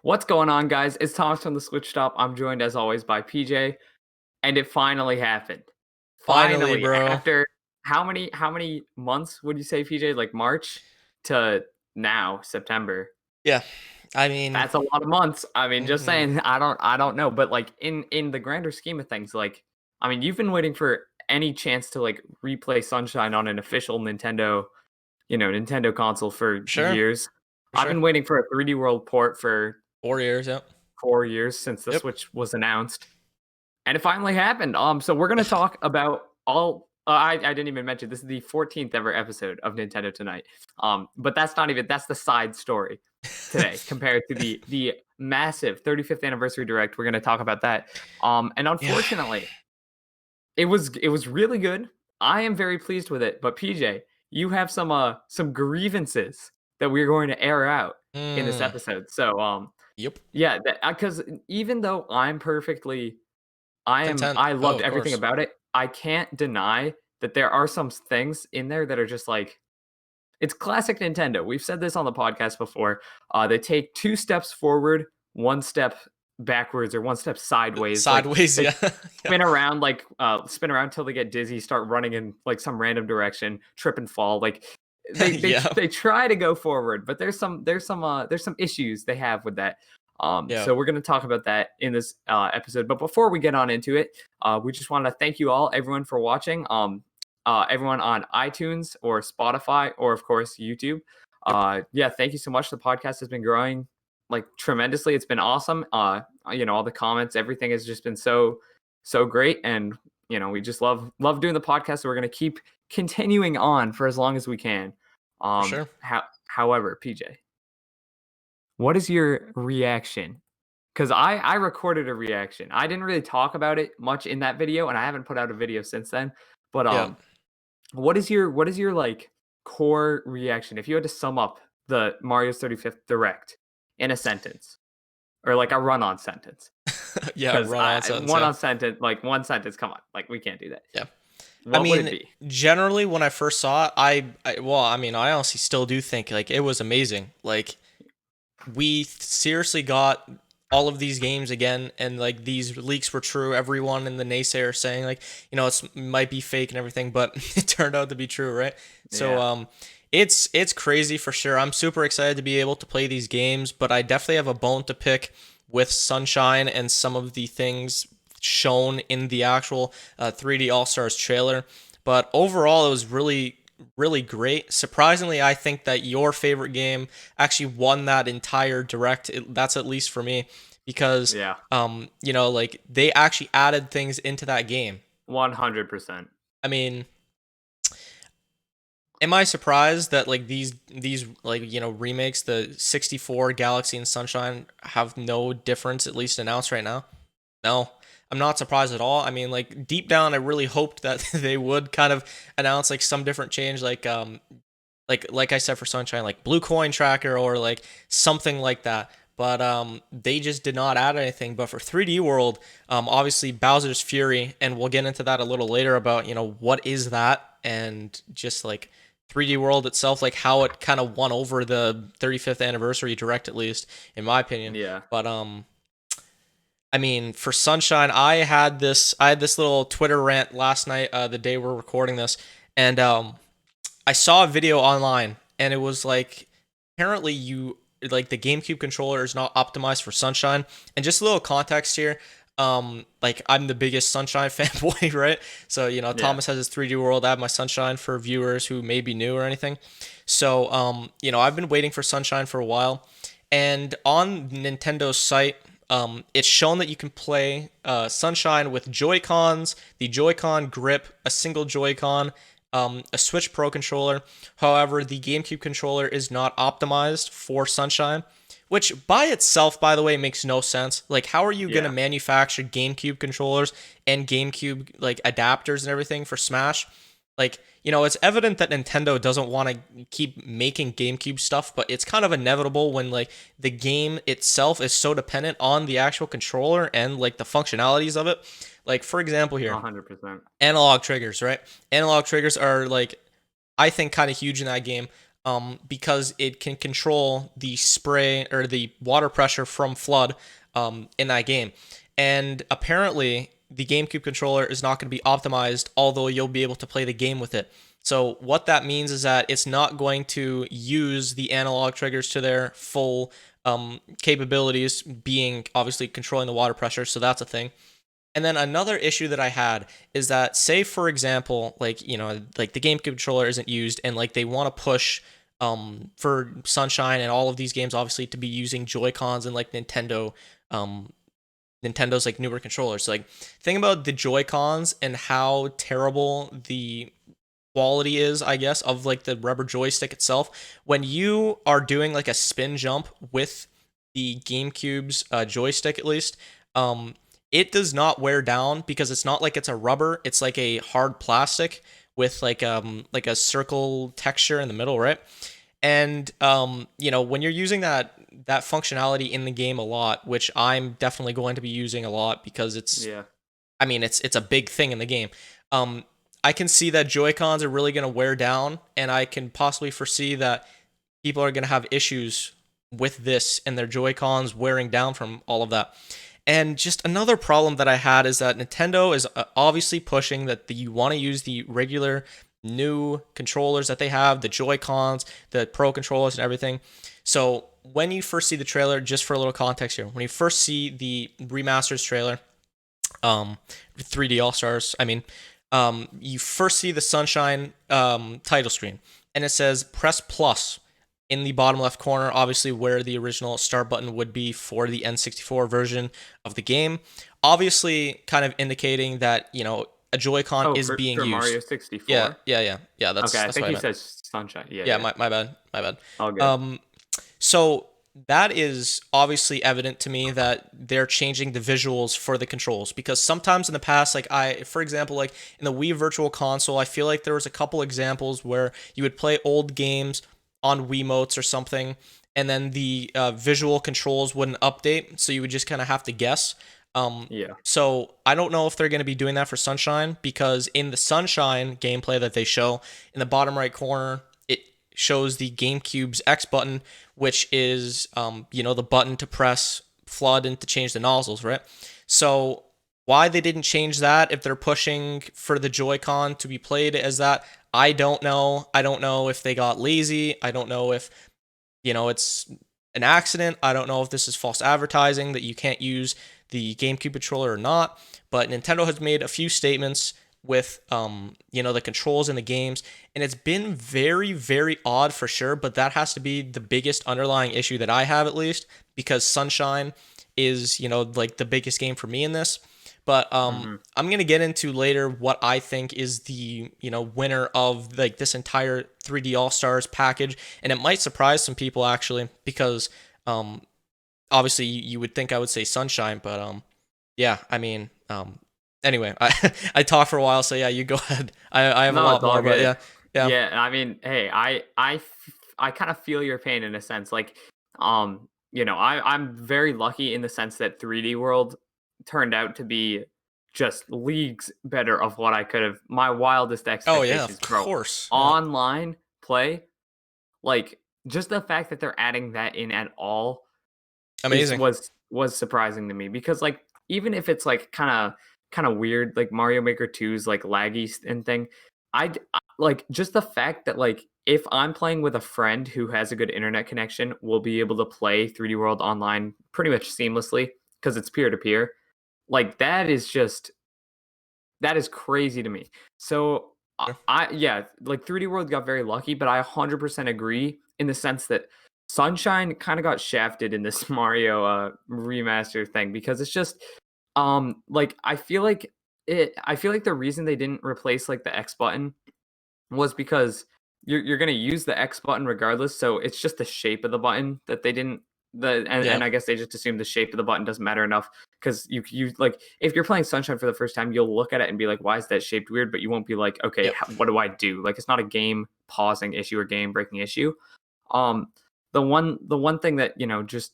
What's going on, guys? It's Thomas from the Switch Stop. I'm joined as always by PJ, and it finally happened. Finally, Finally, bro. after how many months would you say, PJ? Like March to now, September. Yeah. I mean, That's a lot of months. I mean, just mhm. saying, I don't know, but like in the grander scheme of things, like I mean, you've been waiting for any chance to like replay Sunshine on an official Nintendo, Nintendo console for Sure. years. For I've sure. been waiting for a 3D World port for 4 years, yep. 4 years since the Yep. Switch was announced, and it finally happened. So we're gonna talk about all. I didn't even mention this is the 14th ever episode of Nintendo Tonight. But that's the side story today compared to the massive 35th anniversary direct. We're gonna talk about that. And Yeah. unfortunately, it was really good. I am very pleased with it. But PJ, you have some grievances that we're going to air out in this Mm. episode. So Yep. yeah, because even though Content. I Oh, loved of everything course. about it, I can't deny that there are some things in there that are just like it's classic Nintendo. We've said this on the podcast before. They take two steps forward, one step backwards, or one step sideways. Like Sideways, they yeah. Yeah. spin around till they get dizzy, start running in like some random direction, trip and fall. Like they they Yeah. they try to go forward, but there's some issues they have with that. Yeah. So we're going to talk about that in this episode. But before we get on into it, we just want to thank you all, everyone, for watching. Everyone on iTunes or Spotify or of course YouTube. Yep. Yeah, thank you so much. The podcast has been growing like tremendously. It's been awesome. All the comments, everything has just been so great, and we just love doing the podcast. So we're gonna keep continuing on for as long as we can. For sure. However, PJ, what is your reaction? Because I recorded a reaction. I didn't really talk about it much in that video, and I haven't put out a video since then. But Yeah. what is your like core reaction if you had to sum up the Mario's 35th direct in a sentence or like a run-on sentence? Yeah. Because Run on I sentence. one Yeah. on sentence like one sentence, come on, like we can't do that. Yeah. I What would it mean, be? generally, when I first saw it, I honestly still do think like it was amazing. Like, we seriously got all of these games again, and like these leaks were true. Everyone in the naysayer saying like, it might be fake and everything, but it turned out to be true, right? So Yeah. it's crazy for sure. I'm super excited to be able to play these games, but I definitely have a bone to pick with Sunshine and some of the things shown in the actual 3D All Stars trailer. But overall, it was really great. Surprisingly, I think that your favorite game actually won that entire direct. That's at least for me because Yeah. like they actually added things into that game. 100%. I mean, am I surprised that like these like remakes, the 64 Galaxy and Sunshine, have no difference at least announced right now? No, I'm not surprised at all. I mean, like deep down, I really hoped that they would kind of announce like some different change, like I said for Sunshine, like Blue Coin Tracker or like something like that. But they just did not add anything. But for 3D World, obviously Bowser's Fury, and we'll get into that a little later about what is that, and just like 3D World itself, like how it kind of won over the 35th anniversary direct, at least in my opinion. Yeah. But I mean, for Sunshine, I had this little Twitter rant last night, the day we're recording this, and I saw a video online, and it was like apparently the GameCube controller is not optimized for Sunshine. And just a little context here, like I'm the biggest Sunshine fanboy, right? So Yeah. Thomas has his 3D World. I have my Sunshine for viewers who may be new or anything. So I've been waiting for Sunshine for a while, and on Nintendo's site, it's shown that you can play Sunshine with Joy-Cons, the Joy-Con grip, a single Joy-Con, a Switch Pro controller. However, the GameCube controller is not optimized for Sunshine, which by itself, by the way, makes no sense. Like, how are you going to Yeah. manufacture GameCube controllers and GameCube like adapters and everything for Smash? Like, it's evident that Nintendo doesn't want to keep making GameCube stuff, but it's kind of inevitable when like the game itself is so dependent on the actual controller and like the functionalities of it. Like, for example here, 100%. analog triggers, right? Analog triggers are like, I think, kind of huge in that game. because it can control the spray or the water pressure from flood in that game. And apparently, the GameCube controller is not going to be optimized, although you'll be able to play the game with it. So what that means is that it's not going to use the analog triggers to their full capabilities, being obviously controlling the water pressure. So that's a thing. And then another issue that I had is that, say for example, like like the GameCube controller isn't used, and like they want to push for Sunshine and all of these games obviously to be using Joy Cons and like Nintendo's like newer controllers. So, like, think about the Joy Cons and how terrible the quality is, I guess, of like the rubber joystick itself. When you are doing like a spin jump with the GameCube's joystick, at least, it does not wear down because it's not like it's a rubber; it's like a hard plastic with like a circle texture in the middle, right? And when you're using that functionality in the game a lot, which I'm definitely going to be using a lot because Yeah. I mean, it's a big thing in the game. I can see that Joy-Cons are really going to wear down, and I can possibly foresee that people are going to have issues with this and their Joy-Cons wearing down from all of that. And just another problem that I had is that Nintendo is obviously pushing that you want to use the regular new controllers that they have, the Joy-Cons, the Pro controllers, and everything. So when you first see the trailer, just for a little context here, when you first see the remasters trailer, 3D All Stars, I mean, you first see the Sunshine title screen, and it says press plus in the bottom left corner, obviously where the original start button would be for the N64 version of the game. Obviously, kind of indicating that a Joy-Con Oh, is being for Mario used. Yeah, 64. yeah, yeah, yeah. Okay, I That's think what I you meant. said Sunshine. Yeah, Yeah, yeah. my bad, my bad. All good. So that is obviously evident to me that they're changing the visuals for the controls, because sometimes in the past, like for example, like in the Wii Virtual Console, I feel like there was a couple examples where you would play old games on Wiimotes or something, and then the visual controls wouldn't update, so you would just kind of have to guess. Yeah. So I don't know if they're going to be doing that for Sunshine, because in the Sunshine gameplay that they show in the bottom right corner, it shows the GameCube's X button, which is the button to press flood and to change the nozzles, right? So why they didn't change that, if they're pushing for the Joy-Con to be played as that, I don't know. I don't know if they got lazy. I don't know if it's an accident. I don't know if this is false advertising that you can't use the GameCube controller or not. But Nintendo has made a few statements with the controls in the games, and it's been very, very odd for sure. But that has to be the biggest underlying issue that I have, at least, because Sunshine is like the biggest game for me in this. But Hmm. I'm gonna get into later what I think is the winner of like this entire 3D All Stars package, and it might surprise some people actually, because um obviously you would think I would say Sunshine, but yeah, I mean anyway, I talked for a while, so yeah, you go ahead. I have a No, lot it's all more, but good. yeah, yeah. Yeah, I mean, hey, I kind of feel your pain in a sense. Like, I'm very lucky in the sense that 3D World turned out to be just leagues better of what I could have. My wildest Oh yeah, of expectations, bro. course. Yeah. Online play, like just the fact that they're adding that in at all is Amazing. was surprising to me, because like even if it's like kind of weird, like Mario Maker 2's like laggy and thing, like just the fact that like if I'm playing with a friend who has a good internet connection, we'll be able to play 3D World online pretty much seamlessly because it's peer to peer. Like that is crazy to me. So yeah, like 3D World got very lucky, but I 100% agree in the sense that Sunshine kind of got shafted in this Mario remaster thing, because it's just like I feel like the reason they didn't replace like the X button was because you're gonna use the X button regardless. So it's just the shape of the button that they didn't Yeah. and I guess they just assumed the shape of the button doesn't matter enough, because you like if you're playing Sunshine for the first time, you'll look at it and be like, why is that shaped weird? But you won't be like, okay, Yep. what do I do? Like it's not a game pausing issue or game breaking issue. Um, the one thing that just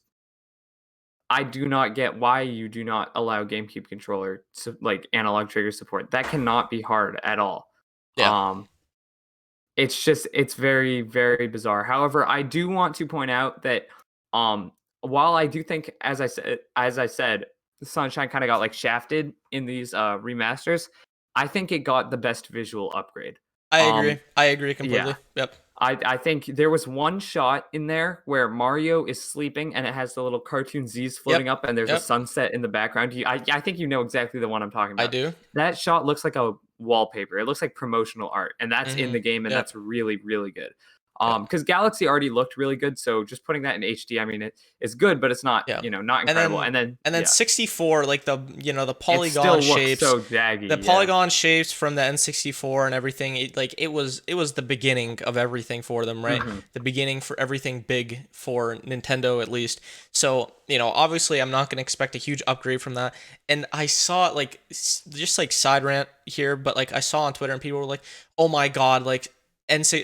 I do not get why you do not allow GameCube controller like analog trigger support. That cannot be hard at all. Yeah. Um, it's very, very bizarre. However, I do want to point out that um while I do think, as I said, Sunshine kind of got like shafted in these remasters, I think it got the best visual upgrade. I Um agree. I agree yeah. completely. Yep. I think there was one shot in there where Mario is sleeping and it has the little cartoon Z's floating Yep. up and there's a Yep. sunset in the background. I think you know exactly the one I'm talking I about. do. That shot looks like a wallpaper. It looks like promotional art, and that's in Mm-hmm. the game, and Yep. that's really, really good. Yep. Because Galaxy already looked really good, so just putting that in HD, I mean, it's good, but it's not, Yeah. not And incredible. then And then, and then yeah, 64, like the it polygon still looks shapes, so the jaggy. Yeah. polygon shapes from the N64 and everything, it was the beginning of everything for them, right? Hmm. The beginning for everything big for Nintendo at least. So, obviously I'm not going to expect a huge upgrade from that. And I saw like just like side rant here, but like I saw on Twitter and people were like, "Oh my god, like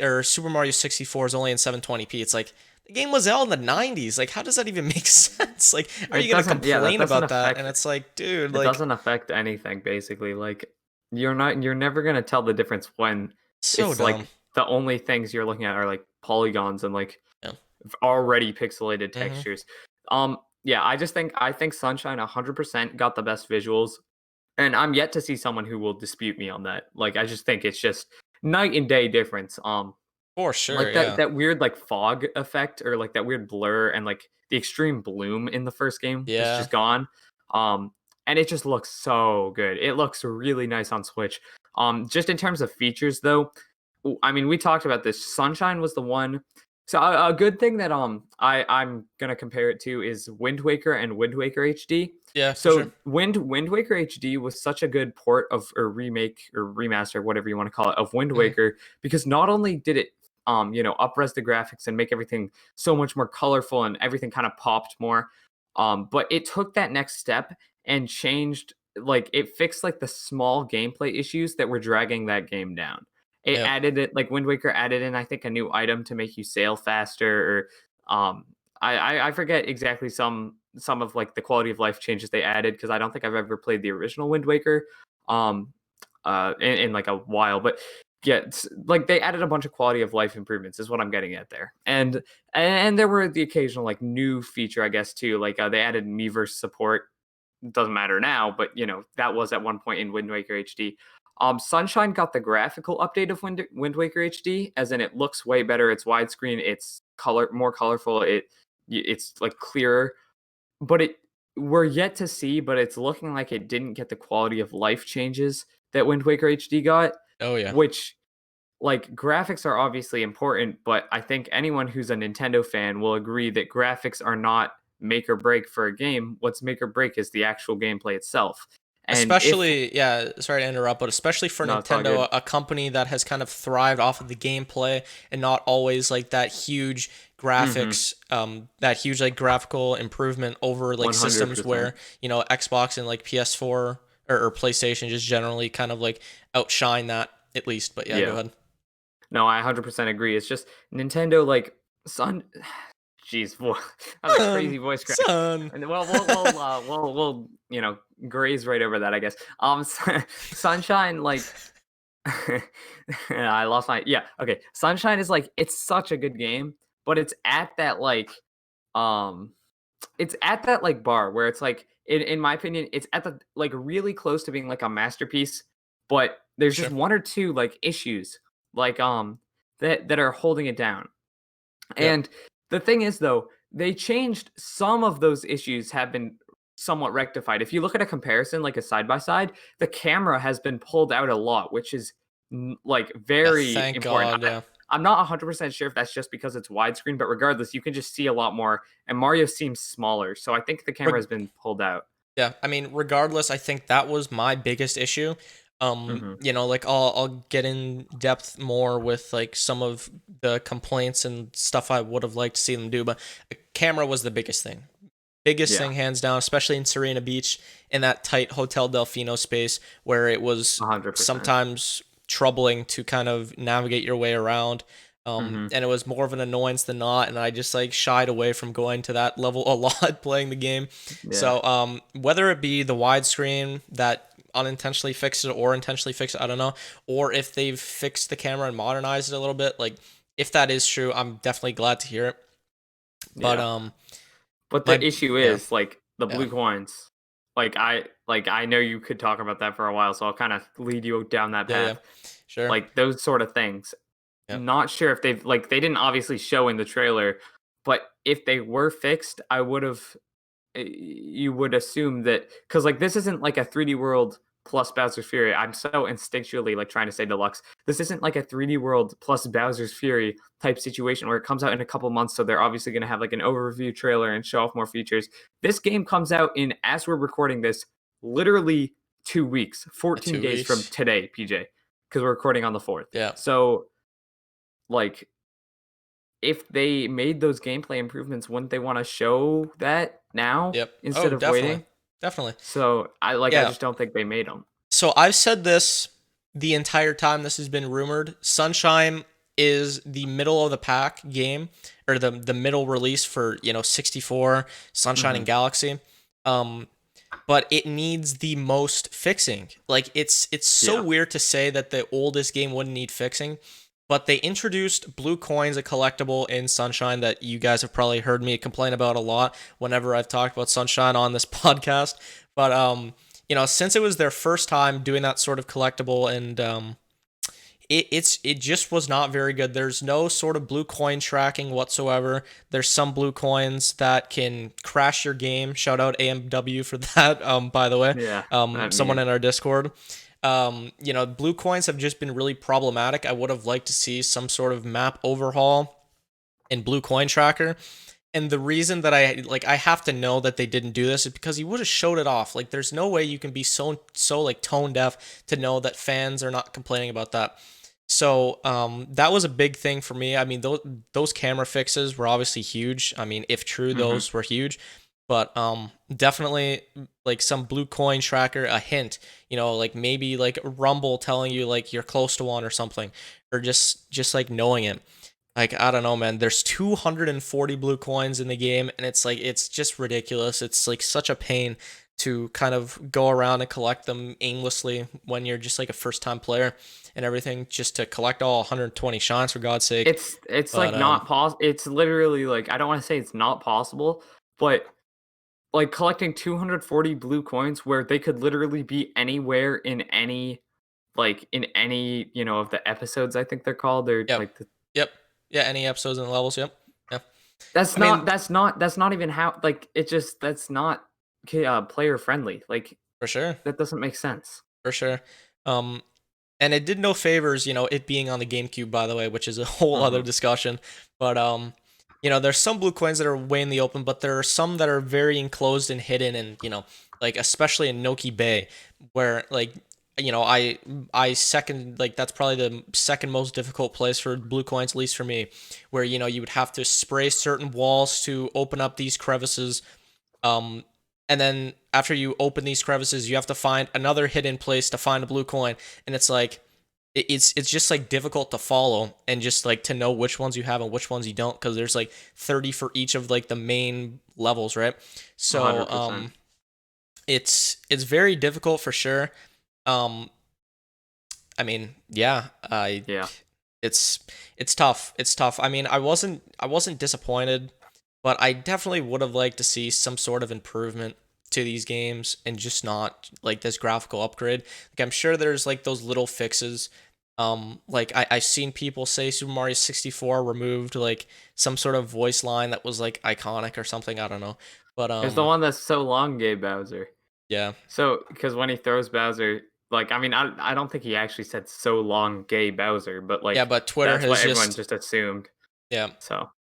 or Super Mario 64 is only in 720p." It's like the game was out in the 90s. Like, how does that even make sense? Like, are It you gonna doesn't. Yeah, that complain doesn't about that? affect. And it's like, dude, It like, doesn't affect anything, basically. Like, you're never gonna tell the difference when so it's dumb. like the only things you're looking at are like polygons and like Yeah. already pixelated Mm-hmm. textures. Yeah, I think Sunshine 100% got the best visuals, and I'm yet to see someone who will dispute me on that. Like, I just think it's just night and day difference. For sure. Like that Yeah. that weird like fog effect, or like that weird blur, and like the extreme bloom in the first game is Yeah. just gone. um and it just looks so good. It looks really nice on Switch. Just in terms of features though, I mean, we talked about this. Sunshine was the one. So a good thing that I'm gonna compare it to is Wind Waker and Wind Waker HD. Yeah. For sure. So Wind Waker HD was such a good port of, or remake or remaster, whatever you want to call it, of Wind Mm-hmm. Waker, because not only did it upres the graphics and make everything so much more colorful and everything kind of popped more, but it took that next step and changed, like it fixed like the small gameplay issues that were dragging that game down. It Yep. added it, like Wind Waker added in, I think, a new item to make you sail faster, or I forget exactly some of like the quality of life changes they added, because I don't think I've ever played the original Wind Waker um in like a while. But yeah, like they added a bunch of quality of life improvements is what I'm getting at there. And there were the occasional like new feature, I guess, too. Like they added Miiverse support. Doesn't matter now, but that was at one point in Wind Waker HD. Sunshine got the graphical update of Wind Waker HD, as in it looks way better. It's widescreen. It's more colorful. It's like clearer. But we're yet to see. But it's looking like it didn't get the quality of life changes that Wind Waker HD got. Oh yeah. Which, like, graphics are obviously important, but I think anyone who's a Nintendo fan will agree that graphics are not make or break for a game. What's make or break is the actual gameplay itself. And if Especially, yeah, sorry to interrupt, but especially for no, it's all good. Nintendo, a company that has kind of thrived off of the gameplay and not always like that huge Mm-hmm. graphics, that huge like graphical improvement over like systems 100%. where, Xbox and like PS4 or PlayStation just generally kind of like outshine that at least. But yeah, go Yeah. ahead. No, I 100% agree. It's just Nintendo, like, Sun. Jeez, that was a crazy voice crack. Son. And we'll graze right over that, I guess. Sunshine, like, I lost my, yeah, okay. Sunshine is like, it's such a good game, but um it's at that like bar where it's like, in my opinion, it's at the like really close to being like a masterpiece, but there's just Sure. one or two like issues, like that are holding it down. Yep. And the thing is, though, they changed some of those issues, have been somewhat rectified. If you look at a comparison, like a side by side, the camera has been pulled out a lot, which is like Yeah. very Thank important. God. Yeah. I'm not 100% sure if that's just because it's widescreen, but regardless, you can just see a lot more, and Mario seems smaller. So I think the camera has been pulled out. Yeah, I mean, regardless, I think that was my biggest issue. Hmm. Like I'll get in depth more with like some of the complaints and stuff I would have liked to see them do, but the camera was the biggest thing. Biggest Yeah, thing hands down, especially in Serena Beach in that tight Hotel Delfino space where it was 100%. sometimes troubling to kind of navigate your way around. Hmm. And it was more of an annoyance than not, and I just like shied away from going to that level a lot playing the game. Yeah. So, whether it be the widescreen that unintentionally fixed it or intentionally fixed it, I don't know, or if they've fixed the camera and modernized it a little bit. Like, if that is true, I'm definitely glad to hear it. But Yeah. But the my issue yeah, is like the yeah, blue coins. I know you could talk about that for a while, so I'll kind of lead you down that yeah, path. sure, Like those sort of things. yeah, Not sure if they've like they didn't obviously show in the trailer, but if they were fixed, I would have you would assume that because like this isn't like a 3D world plus Bowser's Fury. I'm so instinctually like trying to say deluxe. This isn't like a 3D world plus Bowser's Fury type situation where it comes out in a couple months, so they're obviously going to have like an overview trailer and show off more features. This game comes out in, as we're recording this, literally 2 weeks, 14 2 days from weeks, today, PJ, because we're recording on the 4th. yeah, So like if they made those gameplay improvements, wouldn't they want to show that now yep. Oh, instead of definitely, waiting? definitely, So I yeah. just don't think they made them. So I've said this the entire time this has been rumored. Sunshine is the middle of the pack game, or the middle release for 64 Sunshine Hmm. and Galaxy. Um, but it needs the most fixing. Like, it's so Yeah. weird to say that the oldest game wouldn't need fixing, but they introduced blue coins, a collectible in Sunshine that you guys have probably heard me complain about a lot whenever I've talked about Sunshine on this podcast. But since it was their first time doing that sort of collectible, and it just was not very good. There's no sort of blue coin tracking whatsoever. There's some blue coins that can crash your game. Shout out AMW for that. By the way, Yeah. That someone meme. in our Discord. Blue coins have just been really problematic. I would have liked to see some sort of map overhaul in blue coin tracker. And the reason that I have to know that they didn't do this is because he would have showed it off. Like, there's no way you can be so like tone deaf to know that fans are not complaining about that. So that was a big thing for me. I mean, those camera fixes were obviously huge. I mean, if true, Hmm. those were huge. But definitely like some blue coin tracker, a hint, like maybe like Rumble telling you like you're close to one or something, or just like knowing it. Like, I don't know, man. There's 240 blue coins in the game, and it's just ridiculous. It's like such a pain to kind of go around and collect them aimlessly when you're just like a first time player and everything, just to collect all 120 shines for God's sake. It's But like not possible. It's literally like I don't want to say it's not possible, but like collecting 240 blue coins where they could literally be anywhere in any of the episodes, I think they're called. They're yep, like yep, yeah. Any episodes and levels? Yep, yeah. that's I mean, not that's not even how like it just that's not player friendly. Like for sure, that doesn't make sense. for sure. Um, and it did no favors, it being on the GameCube, by the way, which is a whole other Mhm. discussion. But there's some blue coins that are way in the open, but there are some that are very enclosed and hidden, and like especially in Noki Bay, where like I second, like, that's probably the second most difficult place for blue coins, at least for me, where you would have to spray certain walls to open up these crevices. Um, and then after you open these crevices, you have to find another hidden place to find a blue coin, and it's like it's just like difficult to follow and just like to know which ones you have and which ones you don't, because there's like 30 for each of like the main levels, right? So 100%. it's very difficult for sure. Um, I mean, yeah, I Yeah. it's it's tough. It's tough. I mean, I wasn't disappointed, but I definitely would have liked to see some sort of improvement to these games and just not like this graphical upgrade. Like, I'm sure there's like those little fixes. Like I've seen people say Super Mario 64 removed like some sort of voice line that was like iconic or something. I don't know. But It's the one that's so long, gay Bowser. yeah. So, because when he throws Bowser, like, I mean, I don't think he actually said so long, gay Bowser, but Yeah, like, but Twitter that's what has everyone just just assumed. yeah. So,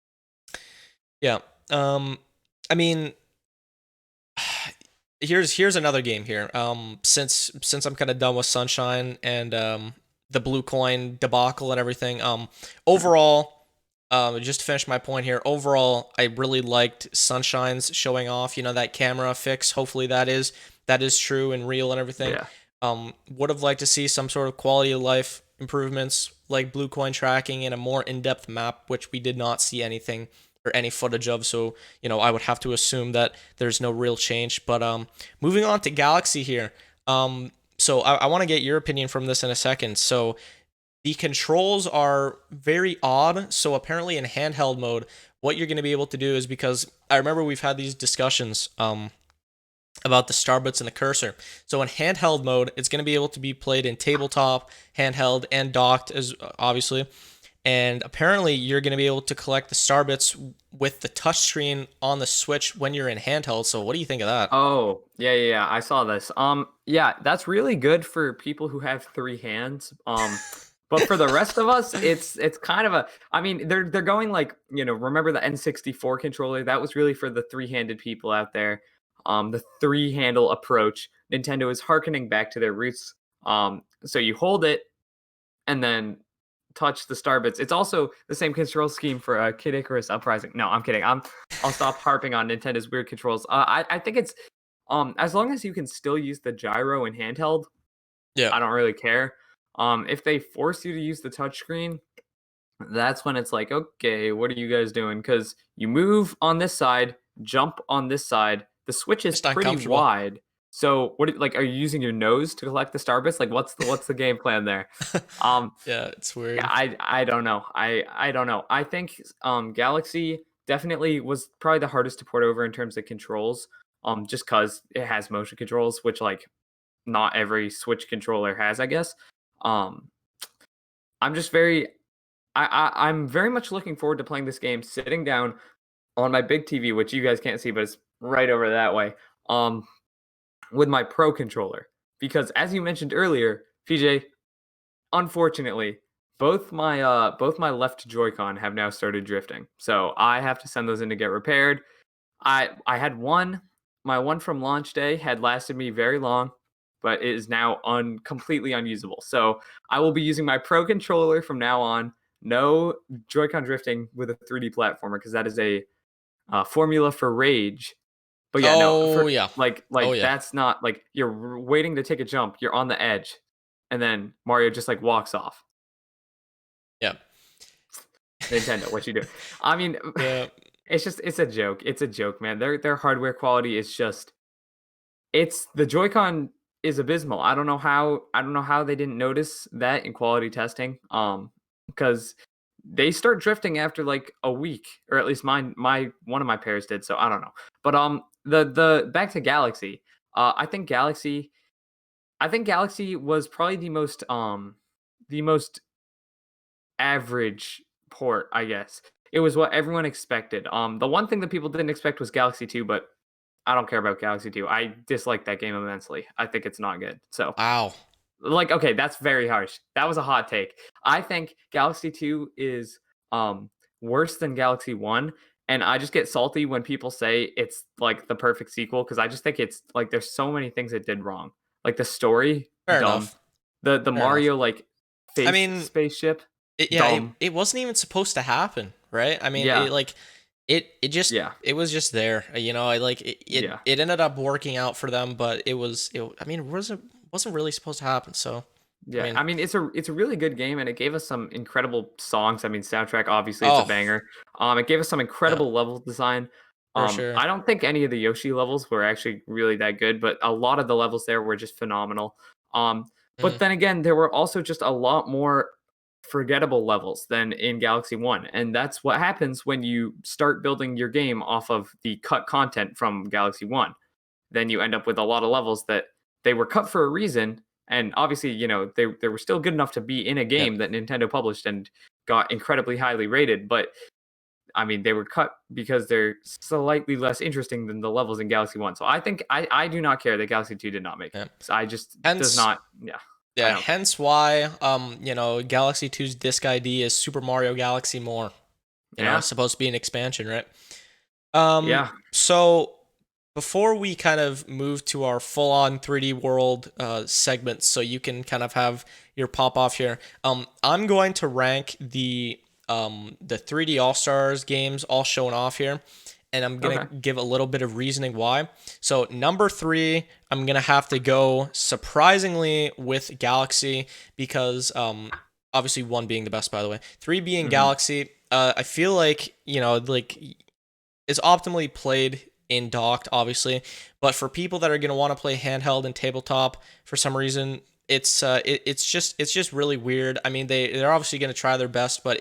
Yeah. I mean, here's another game here. Since I'm kind of done with Sunshine and the blue coin debacle and everything. Overall, just to finish my point here. Overall, I really liked Sunshine's showing off. That camera fix. Hopefully that is true and real and everything. yeah. Would have liked to see some sort of quality of life improvements like blue coin tracking and a more in-depth map, which we did not see anything or any footage of. So, I would have to assume that there's no real change. But moving on to Galaxy here. So So I want to get your opinion from this in a second. So the controls are very odd. So apparently in handheld mode, what you're going to be able to do is, because I remember we've had these discussions about the star bits and the cursor. So in handheld mode, it's going to be able to be played in tabletop, handheld, and docked, as obviously. And apparently, you're going to be able to collect the star bits with the touchscreen on the Switch when you're in handheld. So what do you think of that? Oh, yeah. I saw this. Yeah, that's really good for people who have three hands. But for the rest of us, it's kind of a. I mean, they're going like, remember the N64 controller? That was really for the three-handed people out there. The three-handle approach. Nintendo is harkening back to their roots. So you hold it and then touch the star bits. It's also the same control scheme for Kid Icarus Uprising. No, I'm kidding. I'll stop harping on Nintendo's weird controls. I think it's as long as you can still use the gyro in handheld, Yeah. I don't really care. If they force you to use the touchscreen, that's when it's like, okay, what are you guys doing? Because you move on this side, jump on this side. The Switch is Just pretty uncomfortable. wide. So like, are you using your nose to collect the star bits? Like, what's the game plan there? Um, Yeah, it's yeah, weird. I don't know. I don't know. I think Galaxy definitely was probably the hardest to port over in terms of controls. Just cause it has motion controls, which like not every Switch controller has, I guess. Um, I'm just very I'm very much looking forward to playing this game sitting down on my big TV, which you guys can't see, but it's right over that way. Um, with my Pro controller. Because as you mentioned earlier, PJ, unfortunately, both my left Joy-Con have now started drifting. So I have to send those in to get repaired. I had one. My one from launch day had lasted me very long, but it is now completely unusable. So I will be using my Pro controller from now on. No Joy-Con drifting with a 3D platformer because that is a formula for rage. But yeah, no, Oh for yeah. Oh like yeah. that's not like you're waiting to take a jump. You're on the edge, and then Mario just like walks off. Yeah. Nintendo, what you do? I mean, Yeah. it's a joke. It's a joke, man. Their hardware quality is just it's the Joy-Con is abysmal. I don't know how they didn't notice that in quality testing. Because they start drifting after like a week, or at least my one of my pairs did. So I don't know. But the back to Galaxy. I think Galaxy was probably the most average port, I guess. It was what everyone expected. The one thing that people didn't expect was Galaxy 2, but I don't care about Galaxy 2. I dislike that game immensely. I think it's not good. So, Wow. like, okay, that's very harsh. That was a hot take. I think Galaxy 2 is worse than Galaxy 1, and I just get salty when people say it's like the perfect sequel because I just think it's like there's so many things it did wrong. Like the story, Fair dumb. enough. The Fair enough. Mario like I face mean, spaceship, yeah, dumb. it wasn't even supposed to happen, right? I mean, Yeah. it just Yeah. it was just there, I like Yeah. it ended up working out for them, but I mean, it wasn't really supposed to happen. So, I Yeah, mean, I mean it's a really good game and it gave us some incredible songs. I mean, soundtrack obviously it's a oh, banger. It gave us some yeah, incredible level design. for sure. I don't think any of the Yoshi levels were actually really that good, but a lot of the levels there were just phenomenal. Um, but Mhm. then again, there were also just a lot more forgettable levels than in Galaxy 1, and that's what happens when you start building your game off of the cut content from Galaxy 1. Then you end up with a lot of levels that they were cut for a reason. And obviously, they were still good enough to be in a Yeah. game that Nintendo published and got incredibly highly rated. But I mean, they were cut because they're slightly less interesting than the levels in Galaxy 1. So I think I do not care that Galaxy 2 did not make it. Yeah. So I just does Hence, not, yeah, I yeah, don't care. hence why Galaxy 2's disc ID is Super Mario Galaxy More. Yeah, It's supposed to be an expansion, right? yeah, So before we kind of move to our full-on 3D world segments, so you can kind of have your pop off here, I'm going to rank the 3D All Stars games all shown off here, and I'm gonna okay. give a little bit of reasoning why. So number three, I'm gonna have to go surprisingly with Galaxy because obviously one being the best, by the way, three being Hmm. Galaxy. I feel like like it's optimally played in docked, obviously. But for people that are going to want to play handheld and tabletop for some reason, it's just really weird. I mean, they're obviously going to try their best, but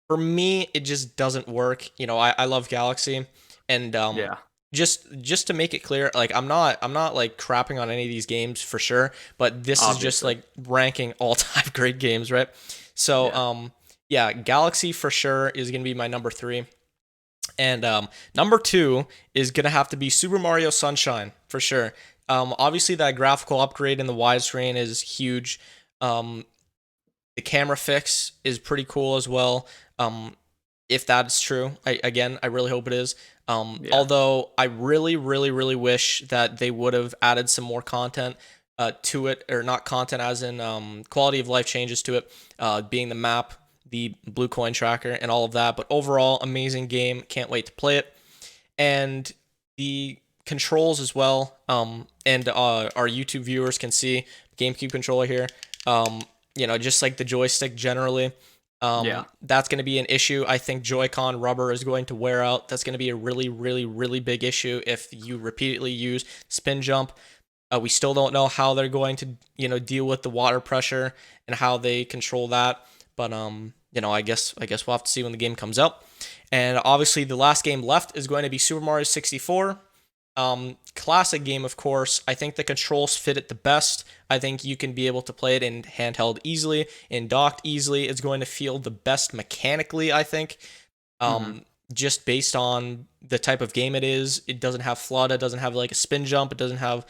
for me it just doesn't work. I love Galaxy, and Yeah, just to make it clear, like I'm not like crapping on any of these games for sure, but this is just obviously. like ranking all-time great games, right? So Yeah, yeah, Galaxy for sure is going to be my number 3. And number 2 is going to have to be Super Mario Sunshine for sure. Obviously that graphical upgrade in the widescreen is huge. Um, the camera fix is pretty cool as well. If that is true, I really hope it is. yeah, Although I really, really, really wish that they would have added some more content to it, or not content as in quality of life changes to it, being the map, the blue coin tracker, and all of that. But overall, amazing game. Can't wait to play it. And the controls as well. And our YouTube viewers can see GameCube controller here. Just like the joystick generally. yeah, That's going to be an issue. I think Joy-Con rubber is going to wear out. That's going to be a really, really, really big issue if you repeatedly use spin jump. We still don't know how they're going to, deal with the water pressure and how they control that. But I guess we'll have to see when the game comes out. And obviously, the last game left is going to be Super Mario 64. Classic game, of course. I think the controls fit it the best. I think you can be able to play it in handheld easily, in docked easily. It's going to feel the best mechanically, I think. hmm Just based on the type of game it is. It doesn't have flood. It doesn't have like a spin jump. It doesn't have